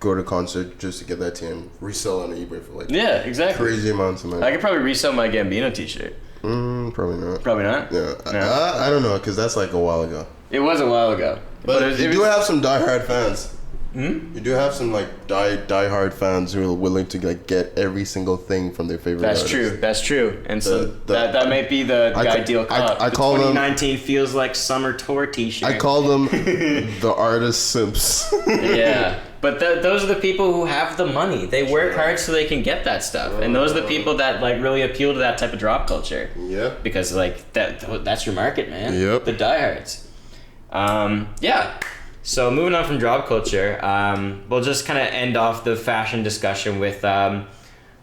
Speaker 2: go to concert just to get that tee and resell on eBay for like
Speaker 1: exactly
Speaker 2: crazy amounts of money.
Speaker 1: I could probably resell my Gambino t-shirt.
Speaker 2: Probably not.
Speaker 1: Probably not?
Speaker 2: Yeah. I don't know, because that's like a while ago.
Speaker 1: It was a while ago.
Speaker 2: But you do have some diehard fans. You do have some like diehard fans who are willing to like get every single thing from their favorite artist.
Speaker 1: That's true. And so that might be the ideal cup.
Speaker 2: I call
Speaker 1: 2019 feels like summer tour t-shirt.
Speaker 2: I call them the artist simps.
Speaker 1: Yeah. But those are the people who have the money. They work hard so they can get that stuff. And those are the people that like really appeal to that type of drop culture.
Speaker 2: Yeah.
Speaker 1: Because like that's your market, man.
Speaker 2: Yep.
Speaker 1: The diehards. So moving on from drop culture, we'll just kind of end off the fashion discussion with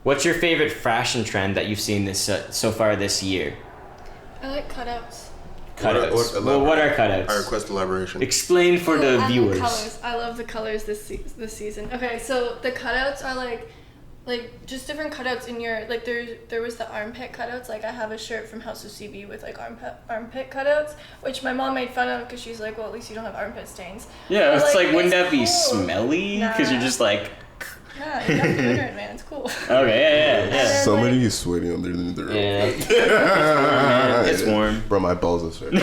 Speaker 1: what's your favorite fashion trend that you've seen this so far this year?
Speaker 3: I like cutouts.
Speaker 1: Cutouts. What are cutouts?
Speaker 2: I request elaboration.
Speaker 1: Explain for the viewers.
Speaker 3: Colors. I love the colors this season. Okay, so the cutouts are like like just different cutouts in your like there was the armpit cutouts. Like I have a shirt from House of CB with like armpit cutouts, which my mom made fun of because she's like, well, at least you don't have armpit stains.
Speaker 1: Yeah,
Speaker 3: but,
Speaker 1: it's like wouldn't that be
Speaker 3: cool.
Speaker 1: smelly? Because you're just like.
Speaker 3: Yeah, you have to wear it, man. It's cool.
Speaker 1: Okay, yeah.
Speaker 2: Somebody is sweating underneath the room.
Speaker 1: Yeah. It's warm.
Speaker 2: Bro, my balls are sweating.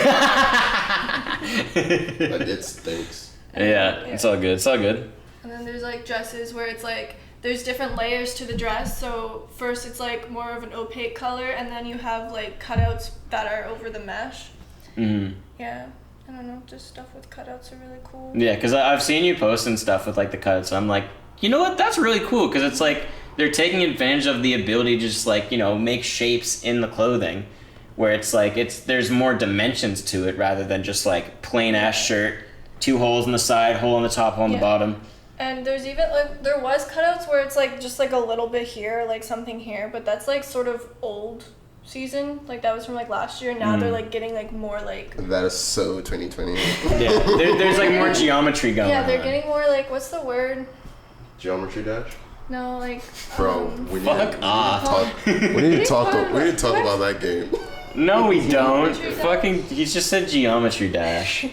Speaker 2: It stinks.
Speaker 1: Yeah, it's all good. It's all good.
Speaker 3: And then there's like dresses where it's like there's different layers to the dress. So first it's like more of an opaque color, and then you have like cutouts that are over the mesh.
Speaker 1: Mm-hmm.
Speaker 3: Yeah. I don't know, just stuff with cutouts are really cool.
Speaker 1: Yeah, because I've seen you posting stuff with like the cutouts, so I'm like, you know what? That's really cool because it's like they're taking advantage of the ability to just like, you know, make shapes in the clothing where it's like there's more dimensions to it rather than just like plain ass shirt, 2 holes in the side, hole on the top, hole on the bottom.
Speaker 3: And there's even like there was cutouts where it's like just like a little bit here, like something here, but that's like sort of old season. Like that was from like last year. Now they're like getting like more like.
Speaker 2: That is so 2020.
Speaker 1: Yeah, there's like more geometry going on.
Speaker 3: Yeah, they're getting more like what's the word?
Speaker 2: Geometry dash?
Speaker 3: No, like.
Speaker 2: Bro, we need
Speaker 1: fuck off.
Speaker 2: we need to talk about that game.
Speaker 1: No, we don't. Fucking, he just said geometry dash.
Speaker 3: I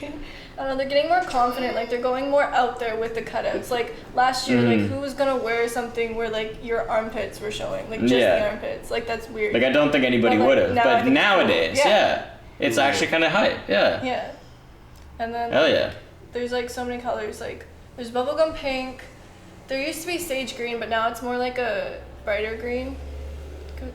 Speaker 3: don't know, they're getting more confident, like they're going more out there with the cutouts. Like last year, like who was gonna wear something where like your armpits were showing, like just the armpits? Like that's weird.
Speaker 1: Like I don't think anybody would have, but nowadays,
Speaker 3: cool.
Speaker 1: it's actually kind of hype. Yeah.
Speaker 3: Yeah. And then.
Speaker 1: Hell yeah.
Speaker 3: There's like so many colors. Like there's bubblegum pink. There used to be sage green, but now it's more like a brighter green.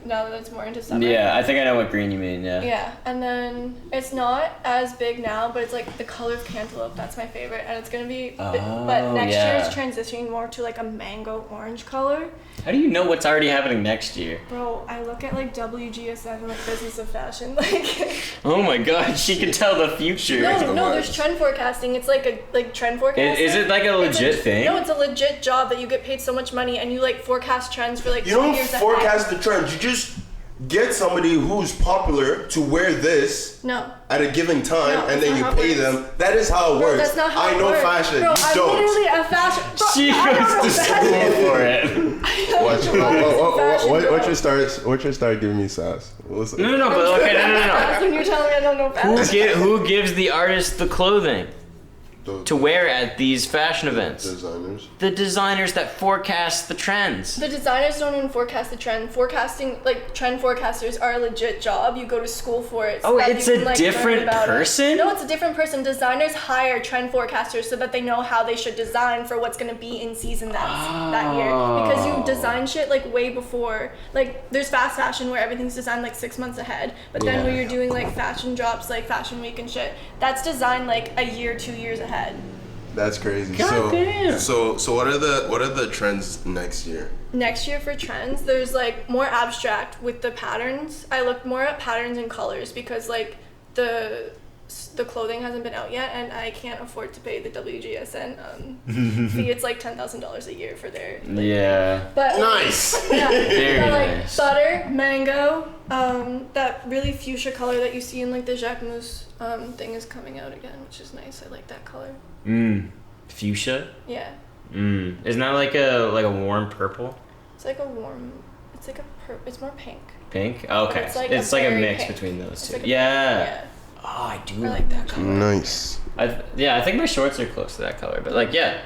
Speaker 3: Now that it's more into summer.
Speaker 1: Yeah, I think I know what green you mean, yeah.
Speaker 3: Yeah, and then it's not as big now, but it's like the color of cantaloupe. That's my favorite, and it's gonna be. But next year it's transitioning more to like a mango orange color.
Speaker 1: How do you know what's already happening next year?
Speaker 3: Bro, I look at like WGSF and like Business of Fashion, like.
Speaker 1: Oh my God, she can tell the future.
Speaker 3: No, there's trend forecasting. It's like a trend forecasting.
Speaker 1: Is it like a legit thing?
Speaker 3: No, it's a legit job that you get paid so much money and you like forecast trends for like 2 years ahead.
Speaker 4: You don't forecast the trends. You just get somebody who's popular to wear this at a given time, and then you pay them. That is how it works.
Speaker 3: That's not how
Speaker 4: I
Speaker 3: it
Speaker 4: know
Speaker 3: works.
Speaker 4: fashion.
Speaker 3: Bro,
Speaker 4: You
Speaker 3: I'm
Speaker 4: don't.
Speaker 3: literally a fashion. Bro,
Speaker 1: She goes to school for it.
Speaker 2: What you start giving me sass? Listen.
Speaker 1: No, but okay, no.
Speaker 3: That's when you're telling me I don't know fashion.
Speaker 1: Who gives the artist the clothing to wear at these fashion events?
Speaker 2: Designers.
Speaker 1: The designers that forecast the trends.
Speaker 3: The designers don't even forecast the trend. Forecasting, like trend forecasters, are a legit job. You go to school for it.
Speaker 1: Oh, it's a different person?
Speaker 3: No, it's a different person. Designers hire trend forecasters so that they know how they should design for what's gonna be in season that year. Because you design shit like way before. Like there's fast fashion where everything's designed like 6 months ahead. But then when you're doing like fashion drops, like Fashion Week and shit, that's designed like a year, 2 years ahead.
Speaker 2: That's crazy.
Speaker 1: God damn.
Speaker 2: So what are the trends next year?
Speaker 3: Next year for trends, there's like more abstract with the patterns. I looked more at patterns and colors because like the clothing hasn't been out yet, and I can't afford to pay the WGSN fee. It's like $10,000 a year for their But
Speaker 2: nice.
Speaker 3: Yeah,
Speaker 1: Very
Speaker 3: but, like
Speaker 1: nice.
Speaker 3: butter, mango, that really fuchsia color that you see in like the Jacquemus thing is coming out again, which is nice. I like that color.
Speaker 1: Fuchsia?
Speaker 3: Yeah.
Speaker 1: Isn't that like a warm purple?
Speaker 3: It's like a warm. It's like it's more pink.
Speaker 1: Pink? Okay.
Speaker 3: It's like
Speaker 1: a
Speaker 3: berry
Speaker 1: mix
Speaker 3: pink.
Speaker 1: between those
Speaker 3: It's
Speaker 1: two.
Speaker 3: like a
Speaker 1: Yeah.
Speaker 3: pink,
Speaker 1: Oh, I do like that color.
Speaker 2: Nice.
Speaker 1: I think my shorts are close to that color, but like, yeah.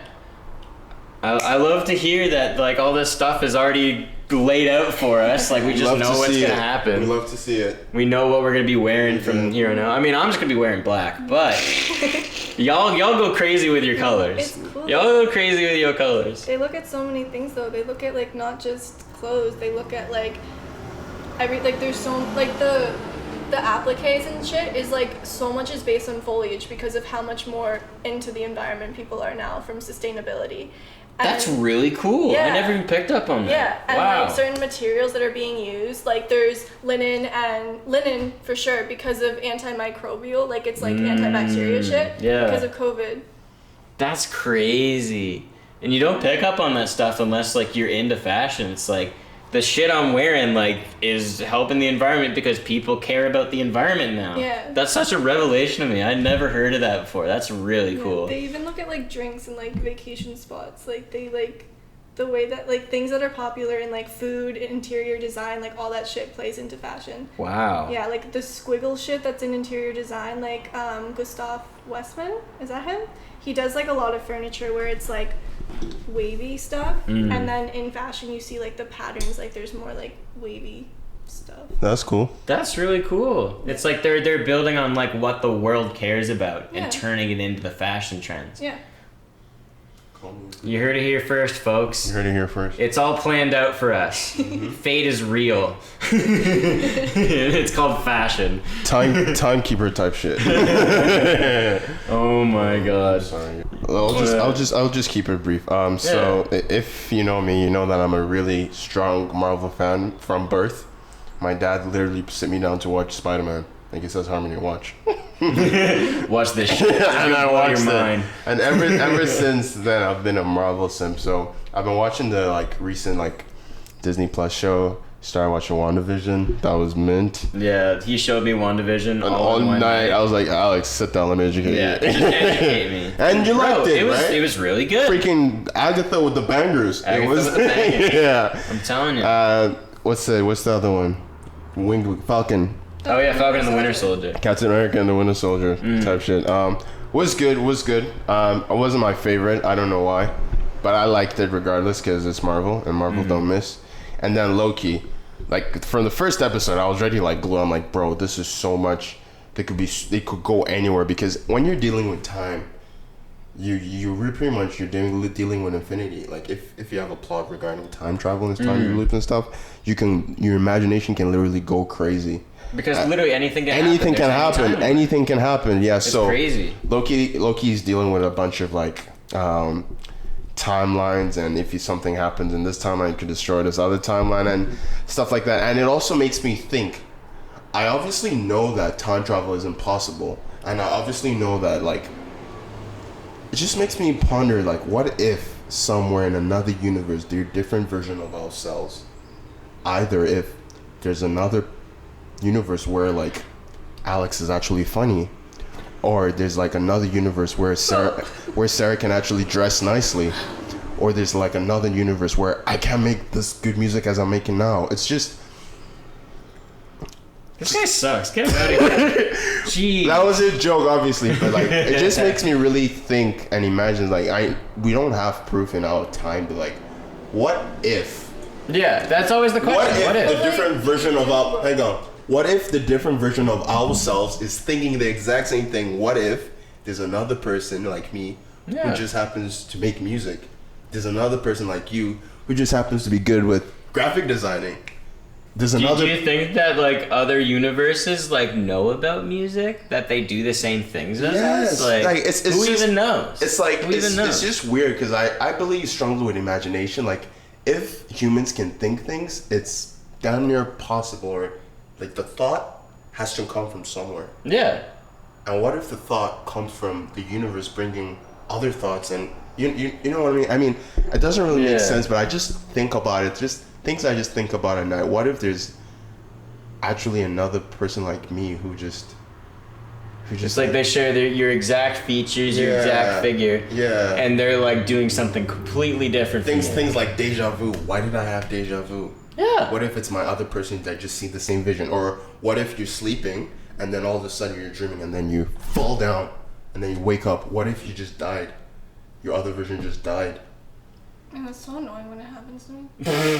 Speaker 1: I love to hear that like all this stuff is already laid out for us. Like we just know what's gonna happen.
Speaker 2: We love to see it.
Speaker 1: We know what we're gonna be wearing from here on out. I mean, I'm just gonna be wearing black, but y'all go crazy with your colors.
Speaker 3: It's cool.
Speaker 1: Y'all go crazy with your colors.
Speaker 3: They look at so many things though. They look at like not just clothes. They look at like there's so like the appliques and shit is like so much is based on foliage because of how much more into the environment people are now from sustainability.
Speaker 1: That's really cool.
Speaker 3: Yeah.
Speaker 1: I never even picked up on that.
Speaker 3: Yeah, and
Speaker 1: wow.
Speaker 3: like certain materials that are being used, like there's linen for sure because of antimicrobial, like it's like antibacterial shit because of COVID.
Speaker 1: That's crazy. And you don't pick up on that stuff unless like you're into fashion. It's like the shit I'm wearing like is helping the environment because people care about the environment now.
Speaker 3: Yeah.
Speaker 1: That's such a revelation to me. I'd never heard of that before. That's really cool.
Speaker 3: They even look at like drinks and like vacation spots. Like they like the way that like things that are popular in like food, interior design, like all that shit plays into fashion.
Speaker 1: Wow.
Speaker 3: Yeah, like the squiggle shit that's in interior design, like Gustav Westman, is that him? He does like a lot of furniture where it's like wavy stuff, and then in fashion you see like the patterns, like there's more like wavy stuff.
Speaker 4: That's cool.
Speaker 1: That's really cool. It's like they're building on like what the world cares about and turning it into the fashion trends.
Speaker 3: Yeah.
Speaker 1: You heard it here first, folks.
Speaker 4: You heard it here first.
Speaker 1: It's all planned out for us. Fate is real. It's called fashion.
Speaker 4: Timekeeper type shit.
Speaker 1: Oh my god.
Speaker 4: Sorry. I'll just keep it brief. So if you know me, you know that I'm a really strong Marvel fan from birth. My dad literally sit me down to watch Spider-Man. Like it says Harmony, watch.
Speaker 1: Watch this shit.
Speaker 4: And I watched it. And ever since then, I've been a Marvel simp. So I've been watching the like recent like Disney Plus show. Started watching WandaVision. That was mint.
Speaker 1: Yeah, he showed me WandaVision
Speaker 4: all night. I was like, Alex, sit down, let me educate you.
Speaker 1: Just educate me.
Speaker 4: And you liked it, right?
Speaker 1: It was really good.
Speaker 4: Freaking Agatha with the bangers.
Speaker 1: With the bangers.
Speaker 4: Yeah.
Speaker 1: I'm telling you.
Speaker 4: What's the other one? Falcon.
Speaker 1: Oh yeah, Falcon and the Winter Soldier.
Speaker 4: Captain America and the Winter Soldier type shit. Was good. It wasn't my favorite. I don't know why, but I liked it regardless because it's Marvel and Marvel don't miss. And then Loki, like from the first episode, I was already like glued. I'm like, bro, this is so much. They could go anywhere because when you're dealing with time, you're pretty much dealing with infinity. Like if you have a plot regarding time travel and time loop and stuff, your imagination can literally go crazy.
Speaker 1: Because literally anything can happen.
Speaker 4: Anything can happen. Yeah,
Speaker 1: it's crazy.
Speaker 4: Loki's dealing with a bunch of like timelines, and if something happens in this timeline, it could destroy this other timeline and stuff like that. And it also makes me think. I obviously know that time travel is impossible, and I obviously know that like. It just makes me ponder like, what if somewhere in another universe, there's a different version of ourselves. Either if there's another universe where like Alex is actually funny, or there's like another universe where Sarah can actually dress nicely, or there's like another universe where I can't make this good music as I'm making now. It's just
Speaker 1: this guy sucks. Get him out of here. Jeez.
Speaker 4: That was a joke, obviously, but like it just makes me really think and imagine. Like we don't have proof in our time, but like, what if?
Speaker 1: Yeah, that's always the question.
Speaker 4: What if the different version of our What if the different version of ourselves is thinking the exact same thing? What if there's another person like me who just happens to make music? There's another person like you who just happens to be good with graphic designing.
Speaker 1: Do you think that like other universes like know about music, that they do the same things as us? Like it's who just, even knows?
Speaker 4: It's like it's just weird because I believe strongly with imagination. Like if humans can think things, it's damn near possible. Or like the thought has to come from somewhere. Yeah. And what if the thought comes from the universe bringing other thoughts, and you know what I mean? I mean, it doesn't really make sense, but I just think about it. Just things I just think about at night. What if there's actually another person like me who just
Speaker 1: it's like they share your exact features, your exact figure, and they're like doing something completely different.
Speaker 4: Things like deja vu. Why did I have deja vu? Yeah. What if it's my other person that just see the same vision? Or what if you're sleeping and then all of a sudden you're dreaming and then you fall down and then you wake up? What if you just died? Your other version just died.
Speaker 3: And that's so annoying when it happens to me.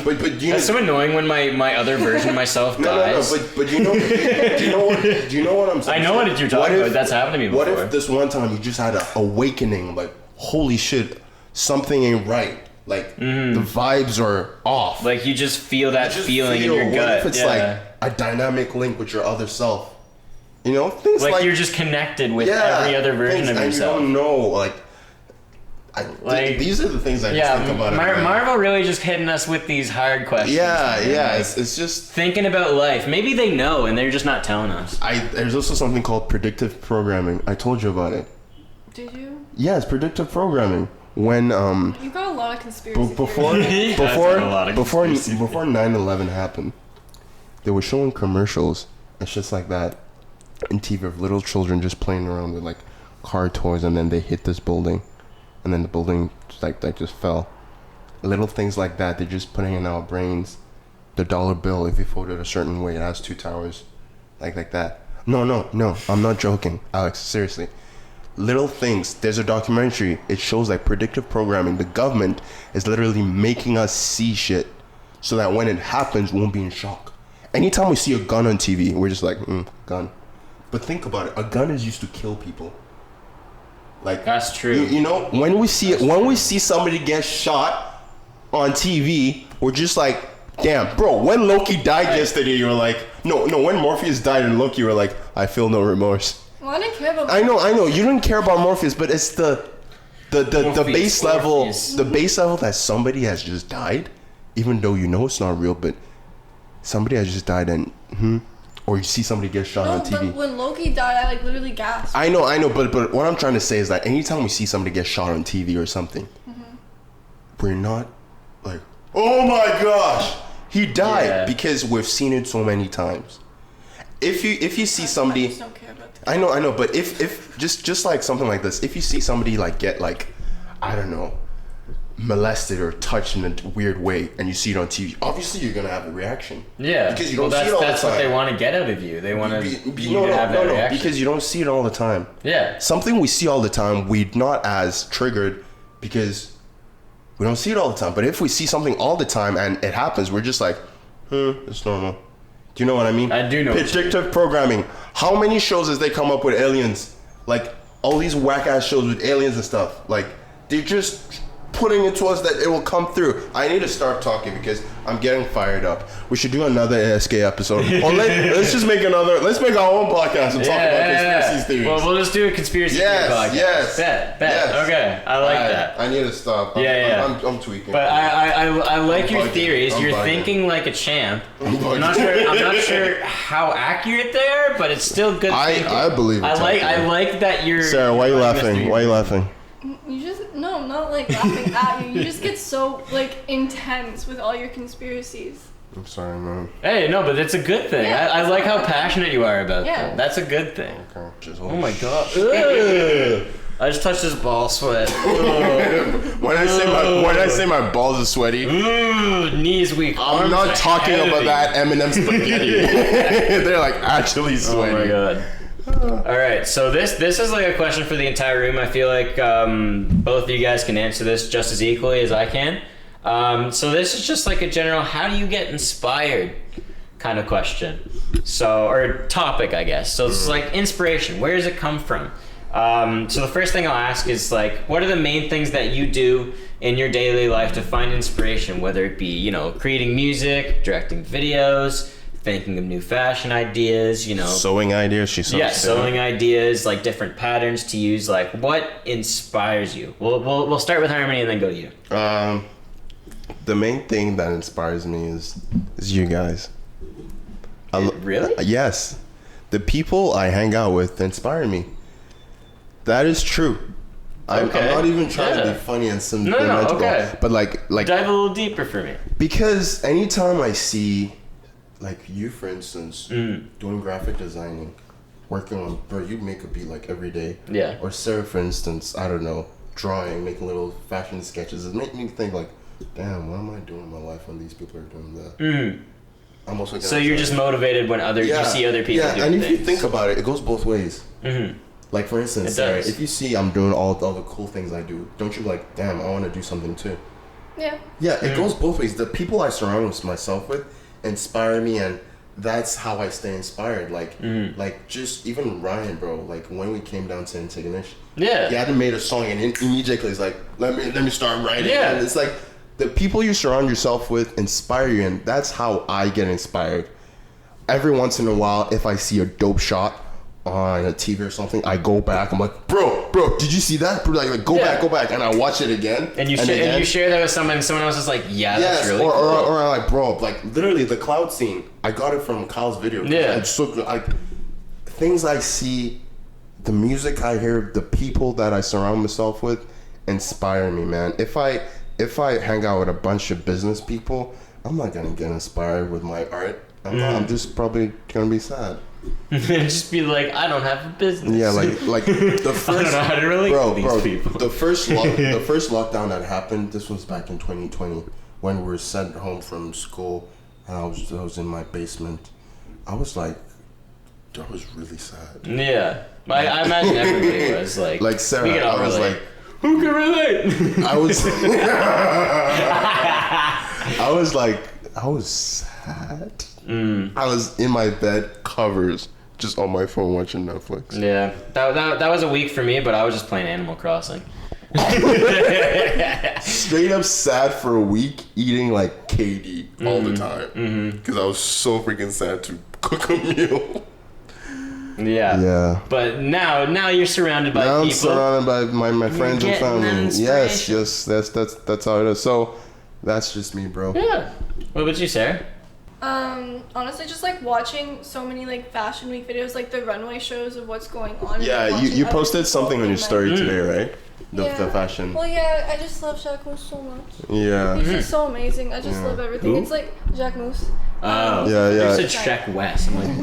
Speaker 4: But
Speaker 1: that's so annoying when my other version of myself dies.
Speaker 4: No, but you know, do you know what I'm saying?
Speaker 1: I know what you're talking about. That's happened to me before.
Speaker 4: What if this one time you just had an awakening, like, holy shit, something ain't right. Like, the vibes are off.
Speaker 1: Like, you just feel that feeling in your gut.
Speaker 4: What if it's like a dynamic link with your other self? You know, things like
Speaker 1: you're just connected with every other version of yourself.
Speaker 4: And you don't know, these are the things I just think about.
Speaker 1: Marvel really just hitting us with these hard questions.
Speaker 4: It's just
Speaker 1: thinking about life. Maybe they know and they're just not telling us.
Speaker 4: There's also something called predictive programming. I told you about it.
Speaker 3: Did you?
Speaker 4: Yeah, it's predictive programming. When
Speaker 3: you got a lot of conspiracy
Speaker 4: before 9/11 happened, they were showing commercials and shit like that on TV of little children just playing around with like car toys, and then they hit this building. And then the building just fell. little things like that, they're just putting in our brains. The dollar bill, if you fold it a certain way, it has two towers, like that. No, I'm not joking, Alex, seriously. Little things. There's a documentary, it shows like predictive programming. The government is literally making us see shit so that when it happens, we won't be in shock. Anytime we see a gun on TV, we're just like, gun. But think about it, a gun is used to kill people. Like,
Speaker 1: that's true.
Speaker 4: You know, when we see somebody get shot on TV, we're just like, damn, bro, when Loki died yesterday, you were like, no, when Morpheus died in Loki, you were like, I feel no remorse.
Speaker 3: Well, I didn't care about
Speaker 4: Morpheus. I know, you didn't care about Morpheus, but it's the base level, the base level that somebody has just died, even though you know it's not real, but somebody has just died and, or you see somebody get shot on TV.
Speaker 3: But when Loki died, I like literally gasped.
Speaker 4: I know, but what I'm trying to say is that anytime we see somebody get shot on TV or something, we're not like, oh my gosh, he died, because we've seen it so many times. If you see somebody, I just don't care about that. I know, but if just like something like this, if you see somebody like get like, I don't know, molested or touched in a weird way, and you see it on TV, obviously you're gonna have a reaction.
Speaker 1: Yeah,
Speaker 4: because you don't see it all the time.
Speaker 1: That's what they want to get out of you. They want to have that reaction.
Speaker 4: Because you don't see it all the time. Yeah, something we see all the time, we're not as triggered because we don't see it all the time. But if we see something all the time and it happens, we're just like, it's normal. Do you know what I mean?
Speaker 1: I do know.
Speaker 4: Predictive programming. How many shows has they come up with aliens? Like all these whack ass shows with aliens and stuff. Like they're just putting it to us that it will come through. I need to start talking because I'm getting fired up. We should do another A.S.K episode. Or let's just make let's make our own podcast and talk about conspiracy theories.
Speaker 1: Well, we'll just do a conspiracy theory podcast.
Speaker 4: Yes.
Speaker 1: Bet. Okay, I like that.
Speaker 4: I need to stop. I'm tweaking.
Speaker 1: But I like your theories. You're thinking like a champ. I'm not sure how accurate they are, but it's still good thinking.
Speaker 4: I believe it.
Speaker 1: I like that you're.
Speaker 4: Sarah, why are you laughing? Why are you laughing?
Speaker 3: I'm not like laughing at you. You just get so like intense with all your conspiracies.
Speaker 4: I'm sorry, man.
Speaker 1: Hey, no, but it's a good thing.
Speaker 3: Yeah,
Speaker 1: I like how passionate you are about them. That's a good thing. Okay. Oh my god. I just touched his ball sweat.
Speaker 4: When I say my balls are sweaty,
Speaker 1: knees weak.
Speaker 4: I'm not talking about that M&M spaghetti. They're like actually sweaty.
Speaker 1: Oh my god. All right, so this is like a question for the entire room. I feel like both of you guys can answer this just as equally as I can. So this is just like a general, how do you get inspired kind of question. So, or topic, I guess. So it's like inspiration. Where does it come from? So the first thing I'll ask is like, what are the main things that you do in your daily life to find inspiration? Whether it be, you know, creating music, directing videos, thinking of new fashion ideas, you know.
Speaker 4: Sewing ideas, she sews.
Speaker 1: Yeah, sewing ideas, like different patterns to use. Like, what inspires you? We'll start with Harmony and then go to you.
Speaker 4: The main thing that inspires me is you guys.
Speaker 1: Really?
Speaker 4: Yes. The people I hang out with inspire me. That is true. I'm not even trying to be funny and sentimental.
Speaker 1: Okay.
Speaker 4: But like
Speaker 1: dive a little deeper for me.
Speaker 4: Because anytime I see, like you, for instance, doing graphic designing, working on, bro, you make a beat like every day.
Speaker 1: Yeah.
Speaker 4: Or Sarah, for instance, I don't know, drawing, making little fashion sketches. It makes me think like, damn, what am I doing in my life when these people are doing that? I'm also
Speaker 1: so you're just motivated when you see other people doing things. Yeah,
Speaker 4: and if you think about it, it goes both ways. Like, for instance, Sarah, if you see I'm doing all the cool things I do, don't you like, damn, I want to do something too?
Speaker 3: Yeah.
Speaker 4: Yeah, it goes both ways. The people I surround myself with inspire me, and that's how I stay inspired. Like just even Ryan, bro, like when we came down to Antigonish, he hadn't made a song and immediately he's like, let me start writing. And it's like the people you surround yourself with inspire you, and that's how I get inspired. Every once in a while, if I see a dope shot on a TV or something, I go back. I'm like, bro, did you see that? Like go back, and I watch it again.
Speaker 1: And you share that with someone, and someone else is like, that's really cool.
Speaker 4: Or I'm like, bro, like literally the cloud scene, I got it from Kyle's video.
Speaker 1: Yeah.
Speaker 4: It's so good. Like things I see, the music I hear, the people that I surround myself with inspire me, man. If I hang out with a bunch of business people, I'm not gonna get inspired with my art. I'm just probably gonna be sad.
Speaker 1: Just be like, I don't have a business.
Speaker 4: Yeah, like the first.
Speaker 1: I don't know how to relate to these people.
Speaker 4: The first lockdown that happened. This was back in 2020 when we were sent home from school, and I was in my basement. I was like, that was really sad.
Speaker 1: Yeah, I imagine everybody was like.
Speaker 4: Like Sarah, I was like,
Speaker 1: who can relate?
Speaker 4: I was. I was sad. I was in my bed, covers, just on my phone watching Netflix.
Speaker 1: Yeah, that was a week for me, but I was just playing Animal Crossing.
Speaker 4: Straight up sad for a week, eating like KD all the time. Because I was so freaking sad to cook a meal.
Speaker 1: Yeah. But now you're surrounded by people.
Speaker 4: I'm surrounded by my friends and family. Yes, that's how it is. So that's just me, bro.
Speaker 1: Yeah. What about you, Sarah?
Speaker 3: Honestly, just like watching so many like fashion week videos, like the runway shows of what's going on.
Speaker 4: Yeah, you posted something on your story today, right? The fashion.
Speaker 3: Well, yeah, I just love Jacques Mousse so much.
Speaker 4: Yeah.
Speaker 3: He's just so amazing. I just love everything. It's like Jacques Mousse.
Speaker 1: Oh.
Speaker 4: Yeah.
Speaker 1: You said Shaq West. I'm like,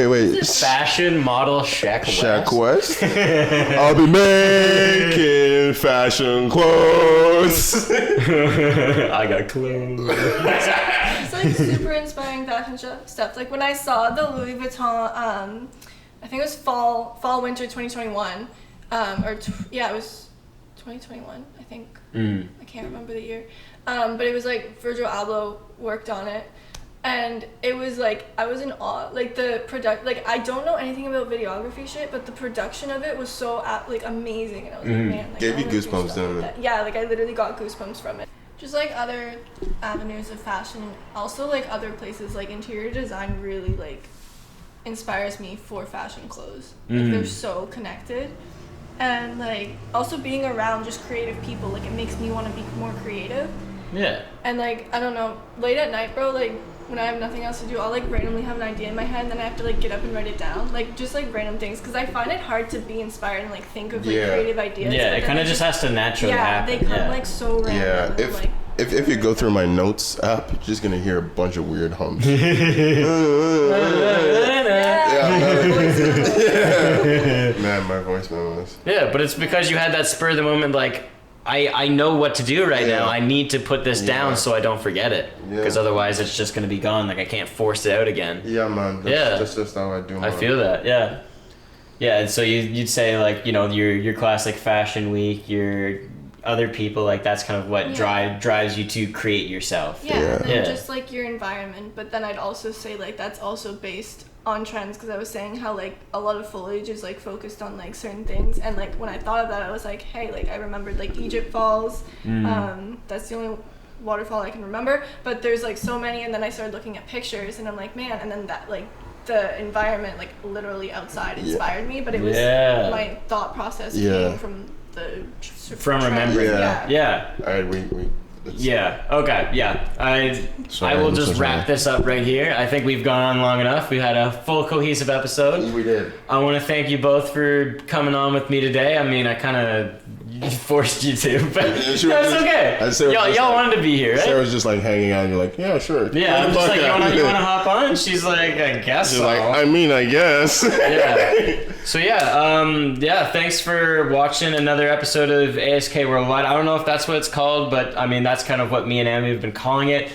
Speaker 4: wait.
Speaker 1: Fashion model Shaq West.
Speaker 4: Shaq West? I'll be making fashion clothes.
Speaker 1: I got clothes.
Speaker 3: It's like super inspiring fashion stuff. Like when I saw the Louis Vuitton, I think it was fall winter 2021, it was 2021. I think. I can't remember the year, but it was like Virgil Abloh worked on it, and it was like I was in awe. Like the like I don't know anything about videography shit, but the production of it was so like amazing, and I was like, man, like,
Speaker 4: gave you goosebumps, didn't it?
Speaker 3: Yeah, like I literally got goosebumps from it. Just like other avenues of fashion, also like other places, like interior design really like inspires me for fashion clothes. Like they're so connected, and like also being around just creative people, like it makes me want to be more creative.
Speaker 1: Yeah.
Speaker 3: And like I don't know, late at night, bro, like when I have nothing else to do, I'll like randomly have an idea in my head, and then I have to like get up and write it down, like just like random things, because I find it hard to be inspired and like think of like creative ideas.
Speaker 1: Yeah, it kind of just has to naturally happen.
Speaker 3: They come like so random.
Speaker 4: Yeah, if you go through my notes app, you're just gonna hear a bunch of weird hums. Man, my voice memos.
Speaker 1: Yeah, but it's because you had that spur of the moment, like, I know what to do right now. I need to put this down so I don't forget it. Because otherwise it's just going to be gone. Like, I can't force it out again.
Speaker 4: Yeah, man. That's just how I do, man.
Speaker 1: I feel that, yeah. Yeah, and so you'd say, like, you know, your classic fashion week, your other people, like, that's kind of what drives you to create yourself.
Speaker 3: Yeah, and then just, like, your environment. But then I'd also say, like, that's also based on trends, because I was saying how like a lot of foliage is like focused on like certain things, and like when I thought of that, I was like, hey, like I remembered like Egypt Falls. That's the only waterfall I can remember, but there's like so many, and then I started looking at pictures and I'm like, man, and then that like the environment like literally outside inspired me, but it was my thought process came from the
Speaker 1: remembering. Yeah.
Speaker 4: All right, we
Speaker 1: yeah. Okay. Yeah. I will just wrap this up right here. I think we've gone on long enough. We had a full cohesive episode.
Speaker 4: We did.
Speaker 1: I want to thank you both for coming on with me today. I mean, I kind of forced you to, but that's okay. Y'all wanted to be here, right?
Speaker 4: Sarah was just like hanging out, and you're like, yeah, sure.
Speaker 1: Yeah, I'm just like, you want to hop on? She's like, I guess so.
Speaker 4: Like, I guess.
Speaker 1: Yeah. So thanks for watching another episode of ASK Worldwide. I don't know if that's what it's called, but I mean, that's kind of what me and Amy have been calling it.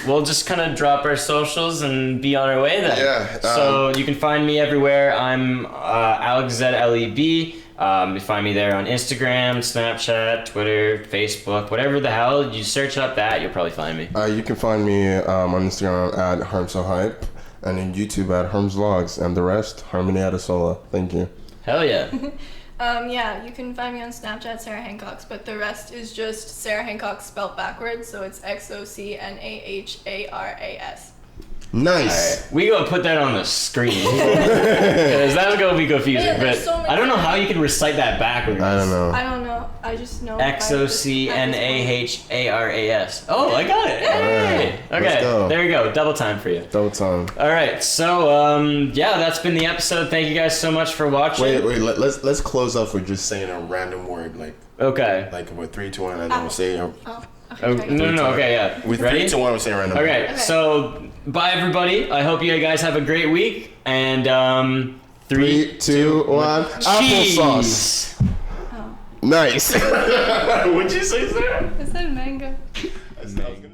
Speaker 1: We'll just kind of drop our socials and be on our way then.
Speaker 4: Yeah.
Speaker 1: So you can find me everywhere. I'm AlexZLEB. You find me there on Instagram, Snapchat, Twitter, Facebook, whatever the hell. You search up that, you'll probably find me.
Speaker 4: You can find me on Instagram at HARMZ and on YouTube at HARMZ Vlogs, and the rest, Harmony Adesola. Thank you.
Speaker 1: Hell yeah.
Speaker 3: You can find me on Snapchat, Sara Hancox, but the rest is just Sara Hancox spelled backwards, so it's XOCNAHARAS.
Speaker 4: Nice.
Speaker 1: Right. We gonna put that on the screen because that'll go be confusing. But so I don't know how you can recite that backwards.
Speaker 4: I don't know.
Speaker 3: I just know.
Speaker 1: XOCNAHARAS. Oh, I got it. Hey.
Speaker 4: Right.
Speaker 1: Okay. There you go. Double time for you.
Speaker 4: Double time.
Speaker 1: All right. So that's been the episode. Thank you guys so much for watching.
Speaker 4: Wait. Let's close off with just saying a random word, like.
Speaker 1: Okay.
Speaker 4: Like what 3, 2, 1, and then we'll say.
Speaker 3: Okay.
Speaker 1: Oh, no. Okay, yeah.
Speaker 4: With
Speaker 1: Ready?
Speaker 4: 3, 2, 1, we're saying random.
Speaker 1: Okay, so bye everybody. I hope you guys have a great week. And
Speaker 4: 3, 2, 1. Applesauce.
Speaker 3: Oh.
Speaker 4: Nice.
Speaker 2: What'd you say, Sarah?
Speaker 3: I said mango.
Speaker 2: I was gonna